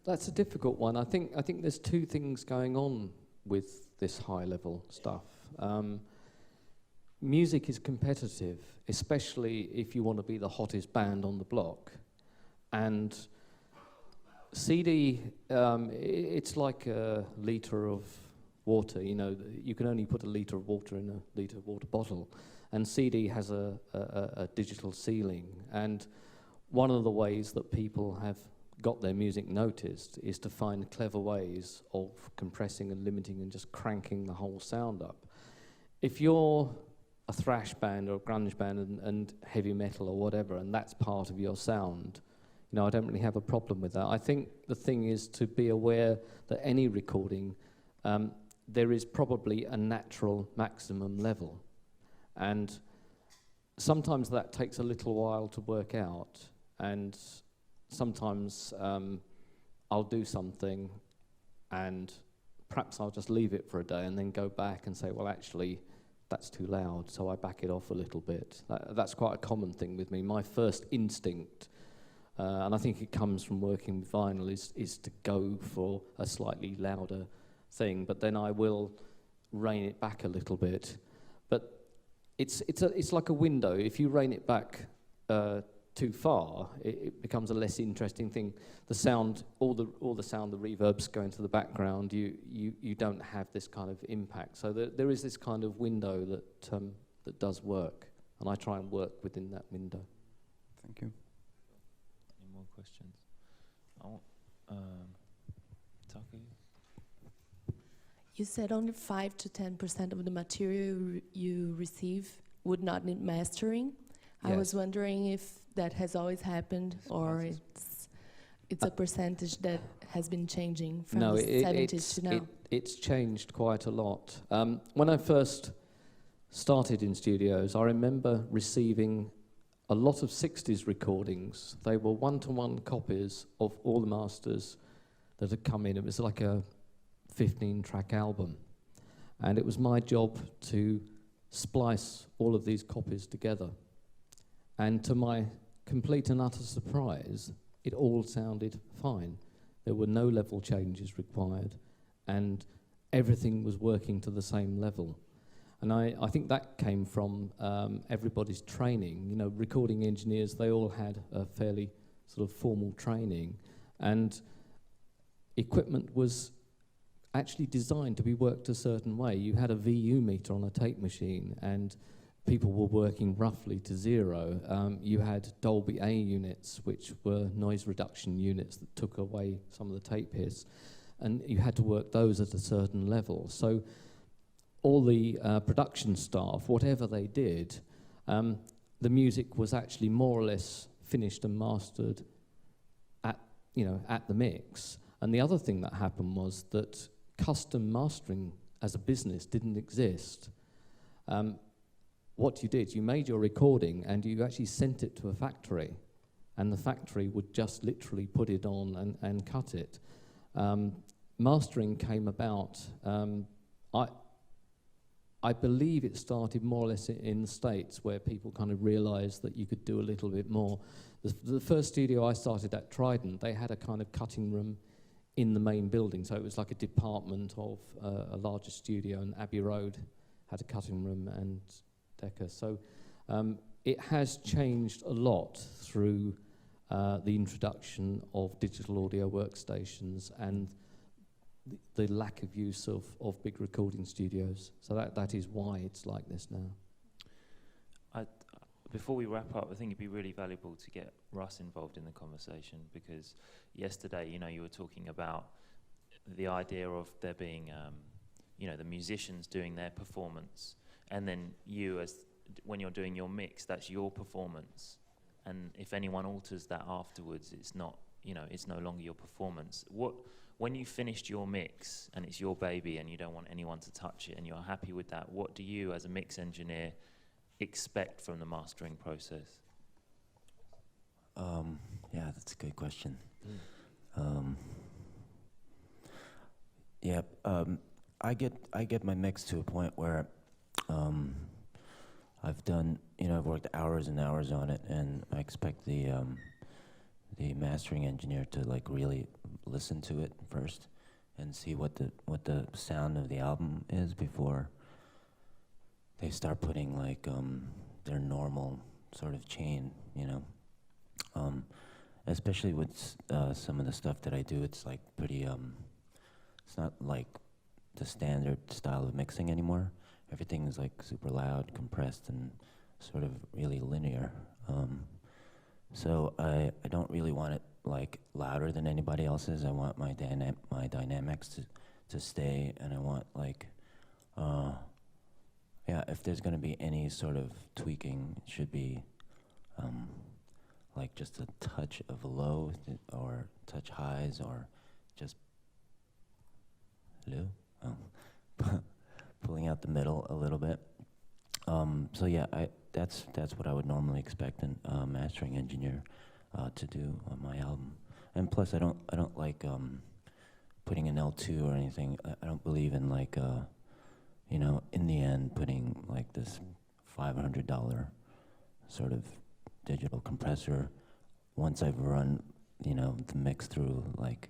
That's a difficult one. I think there's two things going on with this high-level stuff. Music is competitive, especially if you want to be the hottest band on the block. And CD, it's like a litre of water. You can only put a litre of water in a litre of water bottle. And CD has a digital ceiling. And one of the ways that people have got their music noticed is to find clever ways of compressing and limiting and just cranking the whole sound up. If you're a thrash band or a grunge band and heavy metal or whatever, and that's part of your sound, you know, I don't really have a problem with that. I think the thing is to be aware that any recording, there is probably a natural maximum level. And sometimes that takes a little while to work out, and sometimes I'll do something and perhaps I'll just leave it for a day and then go back and say, well, actually, that's too loud, so I back it off a little bit. That's quite a common thing with me. My first instinct, and I think it comes from working with vinyl, is to go for a slightly louder thing, but then I will rein it back a little bit. But it's like a window. If you rein it back too far, it becomes a less interesting thing. The sound, all the sound, the reverbs go into the background. You don't have this kind of impact. So there is this kind of window that does work, and I try and work within that window. Thank you. Any more questions? Taki? You said only 5 to 10% of the material you receive would not need mastering. Yes. I was wondering if that has always happened, or it's a percentage that has been changing from the 70s to now. It's changed quite a lot. When I first started in studios, I remember receiving a lot of 60s recordings. They were one-to-one copies of all the masters that had come in. It was like a 15-track album. And it was my job to splice all of these copies together. And to my complete and utter surprise, it all sounded fine. There were no level changes required, and everything was working to the same level. And I think that came from everybody's training. You know, recording engineers, they all had a fairly sort of formal training, and equipment was actually designed to be worked a certain way. You had a VU meter on a tape machine, and people were working roughly to zero. You had Dolby A units, which were noise reduction units that took away some of the tape hiss, and you had to work those at a certain level. So all the production staff, whatever they did, the music was actually more or less finished and mastered at the mix. And the other thing that happened was that custom mastering as a business didn't exist. What you did, you made your recording and you actually sent it to a factory, and the factory would just literally put it on and cut it. Mastering came about, I believe it started more or less in the States, where people kind of realized that you could do a little bit more. The first studio I started at, Trident, they had a kind of cutting room in the main building, so it was like a department of a larger studio, and Abbey Road had a cutting room and Decca. So it has changed a lot through the introduction of digital audio workstations and the lack of use of big recording studios. So that is why it's like this now. Before we wrap up, I think it'd be really valuable to get Russ involved in the conversation, because yesterday, you were talking about the idea of there being, the musicians doing their performance, and then you, when you're doing your mix, that's your performance. And if anyone alters that afterwards, it's not, it's no longer your performance. When you finished your mix and it's your baby and you don't want anyone to touch it and you're happy with that, what do you, as a mix engineer, expect from the mastering process? Yeah, that's a good question. I get my mix to a point where I've done, I've worked hours and hours on it, and I expect the mastering engineer to really listen to it first and see what the sound of the album is before they start putting their normal sort of chain, especially with some of the stuff that I do. It's pretty it's not like the standard style of mixing anymore. Everything is super loud, compressed, and sort of really linear. So I don't really want it like louder than anybody else's. I want my dynamics to stay, and I want like, if there's gonna be any sort of tweaking, it should be like just a touch of low or touch highs or just low, pulling out the middle a little bit. So yeah, that's what I would normally expect a mastering engineer to do on my album. And plus, I don't like putting an L2 or anything. I don't believe in like in the end putting like this $500 sort of digital compressor once I've run the mix through like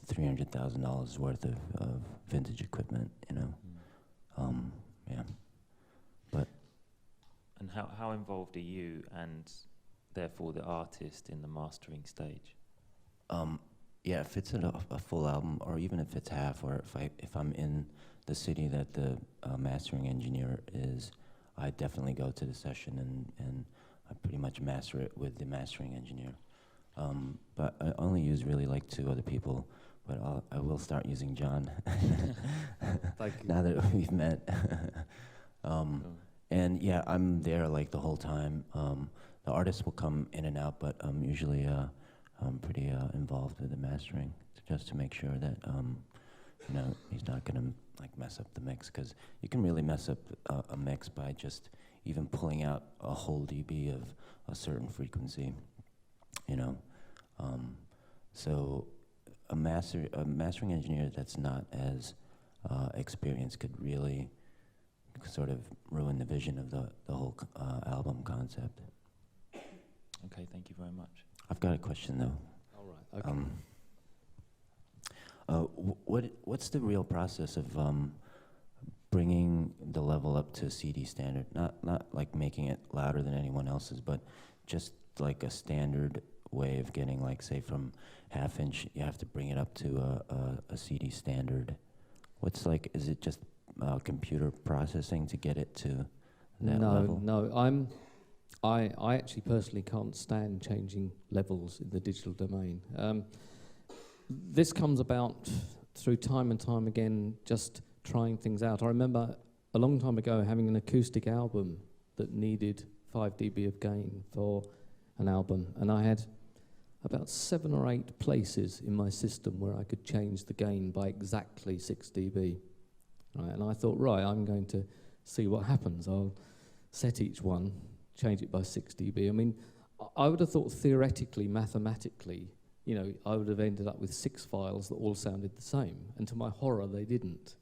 $300,000 worth of vintage equipment. Yeah. But. And how involved are you and therefore the artist in the mastering stage? Yeah, if it's a full album, or even if it's half, or if I'm in the city that the mastering engineer is, I definitely go to the session and I pretty much master it with the mastering engineer. But I only use really like 2 other people, but I will start using John now that we've met. And yeah, I'm there like the whole time. The artist will come in and out, but usually I'm pretty involved with the mastering, just to make sure that he's not gonna like mess up the mix, because you can really mess up a mix by just even pulling out a whole dB of a certain frequency, So a mastering engineer that's not as experienced could really sort of ruin the vision of the whole album concept. Okay, thank you very much. I've got a question though. All right. Okay. What's the real process of bringing the level up to CD standard? Not like making it louder than anyone else's, but just like a standard way of getting, like, say, from half inch, you have to bring it up to a CD standard. Is it just computer processing to get it to that level? No, I actually personally can't stand changing levels in the digital domain. This comes about through time and time again, just trying things out. I remember a long time ago having an acoustic album that needed 5 dB of gain for an album, and I had about 7 or 8 places in my system where I could change the gain by exactly 6 dB. Right, and I thought, right, I'm going to see what happens. I'll set each one, change it by 6 dB. I mean, I would have thought theoretically, mathematically, I would have ended up with 6 files that all sounded the same. And to my horror, they didn't.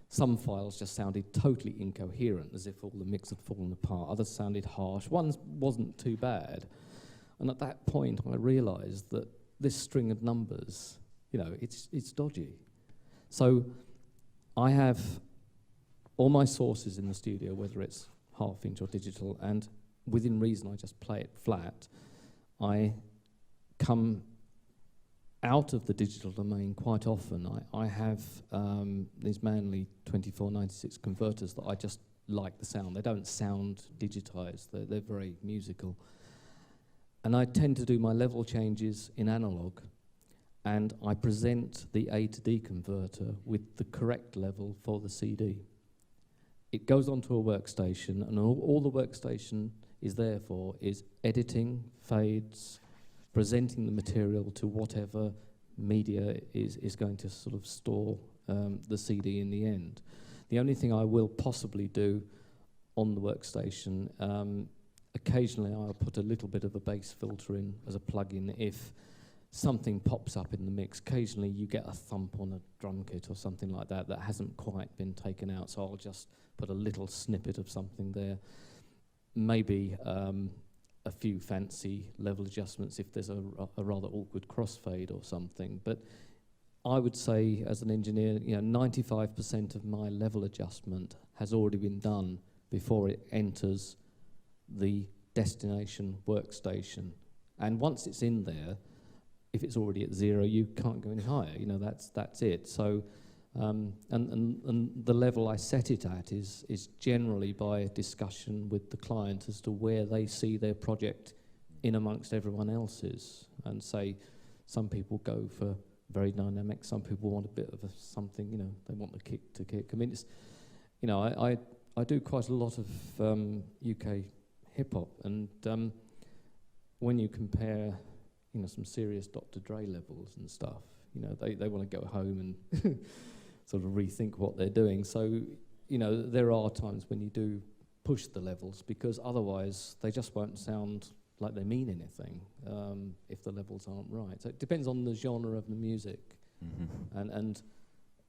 Some files just sounded totally incoherent, as if all the mix had fallen apart. Others sounded harsh. One wasn't too bad. And at that point, I realized that this string of numbers, it's dodgy. So I have all my sources in the studio, whether it's half-inch or digital, and within reason, I just play it flat. I come out of the digital domain quite often. I have these Manley 2496 converters that I just like the sound. They don't sound digitized. They're very musical. And I tend to do my level changes in analog, and I present the A to D converter with the correct level for the CD. It goes onto a workstation, and all the workstation is there for is editing, fades, presenting the material to whatever media is going to sort of store the CD in the end. The only thing I will possibly do on the workstation, occasionally I'll put a little bit of a bass filter in as a plug-in if something pops up in the mix. Occasionally you get a thump on a drum kit or something like that that hasn't quite been taken out, so I'll just put a little snippet of something there. Maybe a few fancy level adjustments if there's a rather awkward crossfade or something. But I would say, as an engineer, 95% of my level adjustment has already been done before it enters the destination workstation. And once it's in there, if it's already at 0, you can't go any higher. That's it. So, and the level I set it at is generally by a discussion with the client as to where they see their project in amongst everyone else's. And say Some people go for very dynamic. Some people want a bit of something, you know, they want the kick to kick. I mean, it's, you know, I do quite a lot of UK hip hop, and when you compare, you know, some serious Dr. Dre levels and stuff, you know, they want to go home and sort of rethink what they're doing. So, you know, there are times when you do push the levels, because otherwise they just won't sound like they mean anything if the levels aren't right. So it depends on the genre of the music and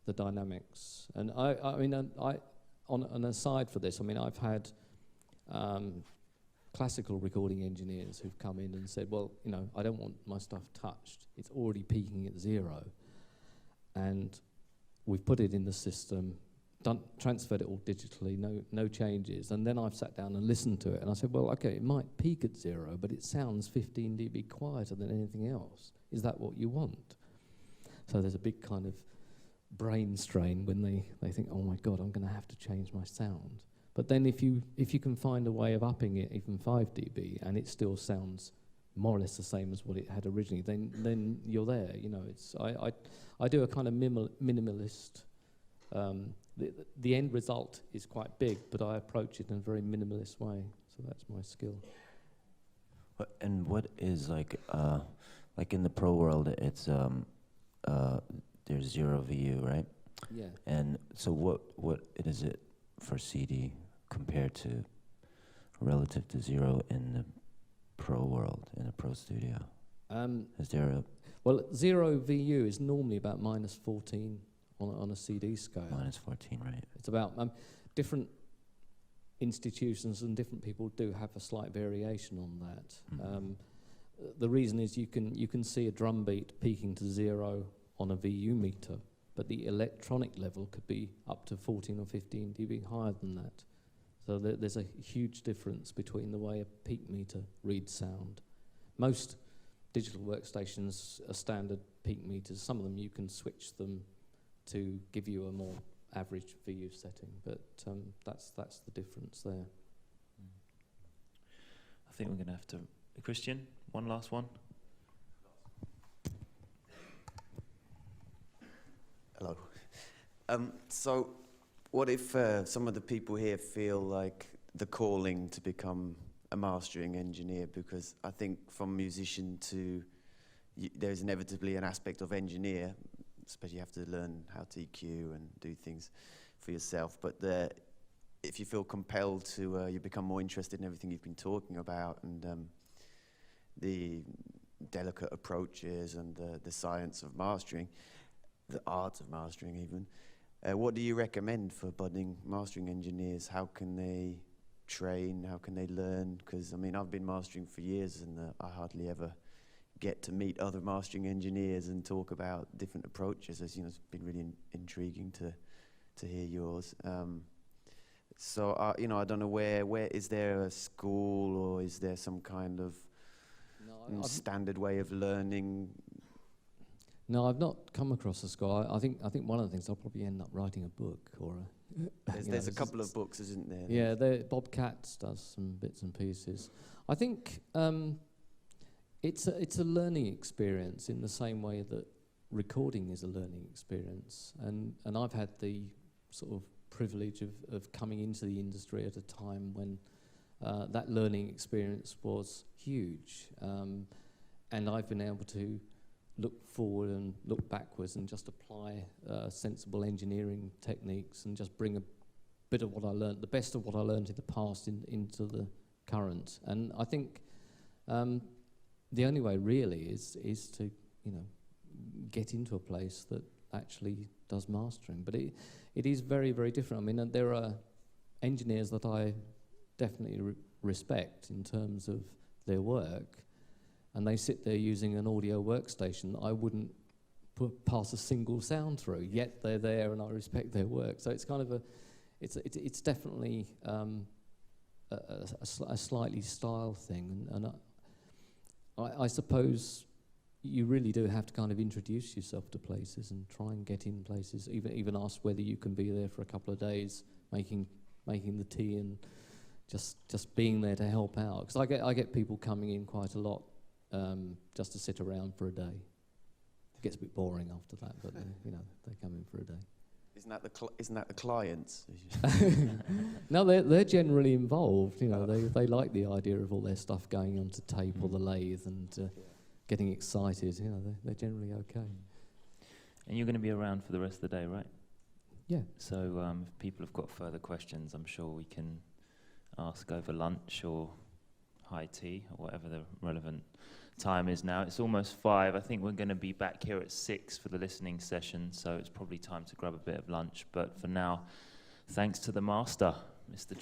the dynamics. And I mean, on an aside for this, I mean, I've had classical recording engineers who've come in and said, well, you know, I don't want my stuff touched. It's already peaking at 0. And we've put it in the system, transferred it all digitally, no changes. And then I've sat down and listened to it, and I said, well, okay, it might peak at 0, but it sounds 15 dB quieter than anything else. Is that what you want? So there's a big kind of brain strain when they think, oh my God, I'm going to have to change my sound. But then if you can find a way of upping it even 5 dB and it still sounds more or less the same as what it had originally, then you're there. You know, it's I do a kind of minimalist. The end result is quite big, but I approach it in a very minimalist way. So that's my skill. And what is like in the pro world, it's there's 0 VU, right? Yeah. And so what is it for CD compared to relative to 0 in the pro world, in a pro studio? Is there a... Well, 0 VU is normally about -14 on a CD scale. -14, right. It's about different institutions and different people do have a slight variation on that. The reason is you can see a drum beat peaking to 0 on a VU meter, but the electronic level could be up to 14 or 15 dB higher than that. So there's a huge difference between the way a peak meter reads sound. Most digital workstations are standard peak meters. Some of them you can switch them to give you a more average VU setting, but that's the difference there. I think we're going to have to... Christian, one last one. Hello. So what if some of the people here feel like the calling to become a mastering engineer? Because I think from musician to... there's inevitably an aspect of engineer, especially you have to learn how to EQ and do things for yourself. But if you feel compelled to, you become more interested in everything you've been talking about, and the delicate approaches and the science of mastering, the art of mastering even. What do you recommend for budding mastering engineers? How can they train? How can they learn? Because, I mean, I've been mastering for years, and I hardly ever get to meet other mastering engineers and talk about different approaches. As you know, it's been really intriguing to hear yours. So you know, I don't know where is there a school, or is there some kind of standard way of learning? No, I've not come across a school. I think one of the things I'll probably end up writing a book or a. There's a couple of books, isn't there? Yeah, Bob Katz does some bits and pieces. I think. It's a learning experience in the same way that recording is a learning experience, and I've had the sort of privilege of coming into the industry at a time when that learning experience was huge, and I've been able to look forward and look backwards and just apply sensible engineering techniques and just bring a bit of what I learned, the best of what I learned in the past into the current. And I think the only way really is to, you know, get into a place that actually does mastering. But it is very, very different. I mean, there are engineers that I definitely respect in terms of their work, and they sit there using an audio workstation that I wouldn't pass a single sound through, yet they're there and I respect their work. So it's kind of it's definitely a slightly style thing, and I suppose you really do have to kind of introduce yourself to places and try and get in places, even ask whether you can be there for a couple of days making the tea and just being there to help out. Because I get people coming in quite a lot just to sit around for a day. gets a bit boring after that, but you know, they come in for a day. Isn't that the clients? No, they're generally involved. You know, they like the idea of all their stuff going onto tape or the lathe and getting excited. You know, they're generally okay. And you're going to be around for the rest of the day, right? Yeah. So if people have got further questions, I'm sure we can ask over lunch or high tea or whatever the relevant time is now. It's almost 5. I think we're going to be back here at 6 for the listening session, so it's probably time to grab a bit of lunch. But for now, thanks to the master, Mr.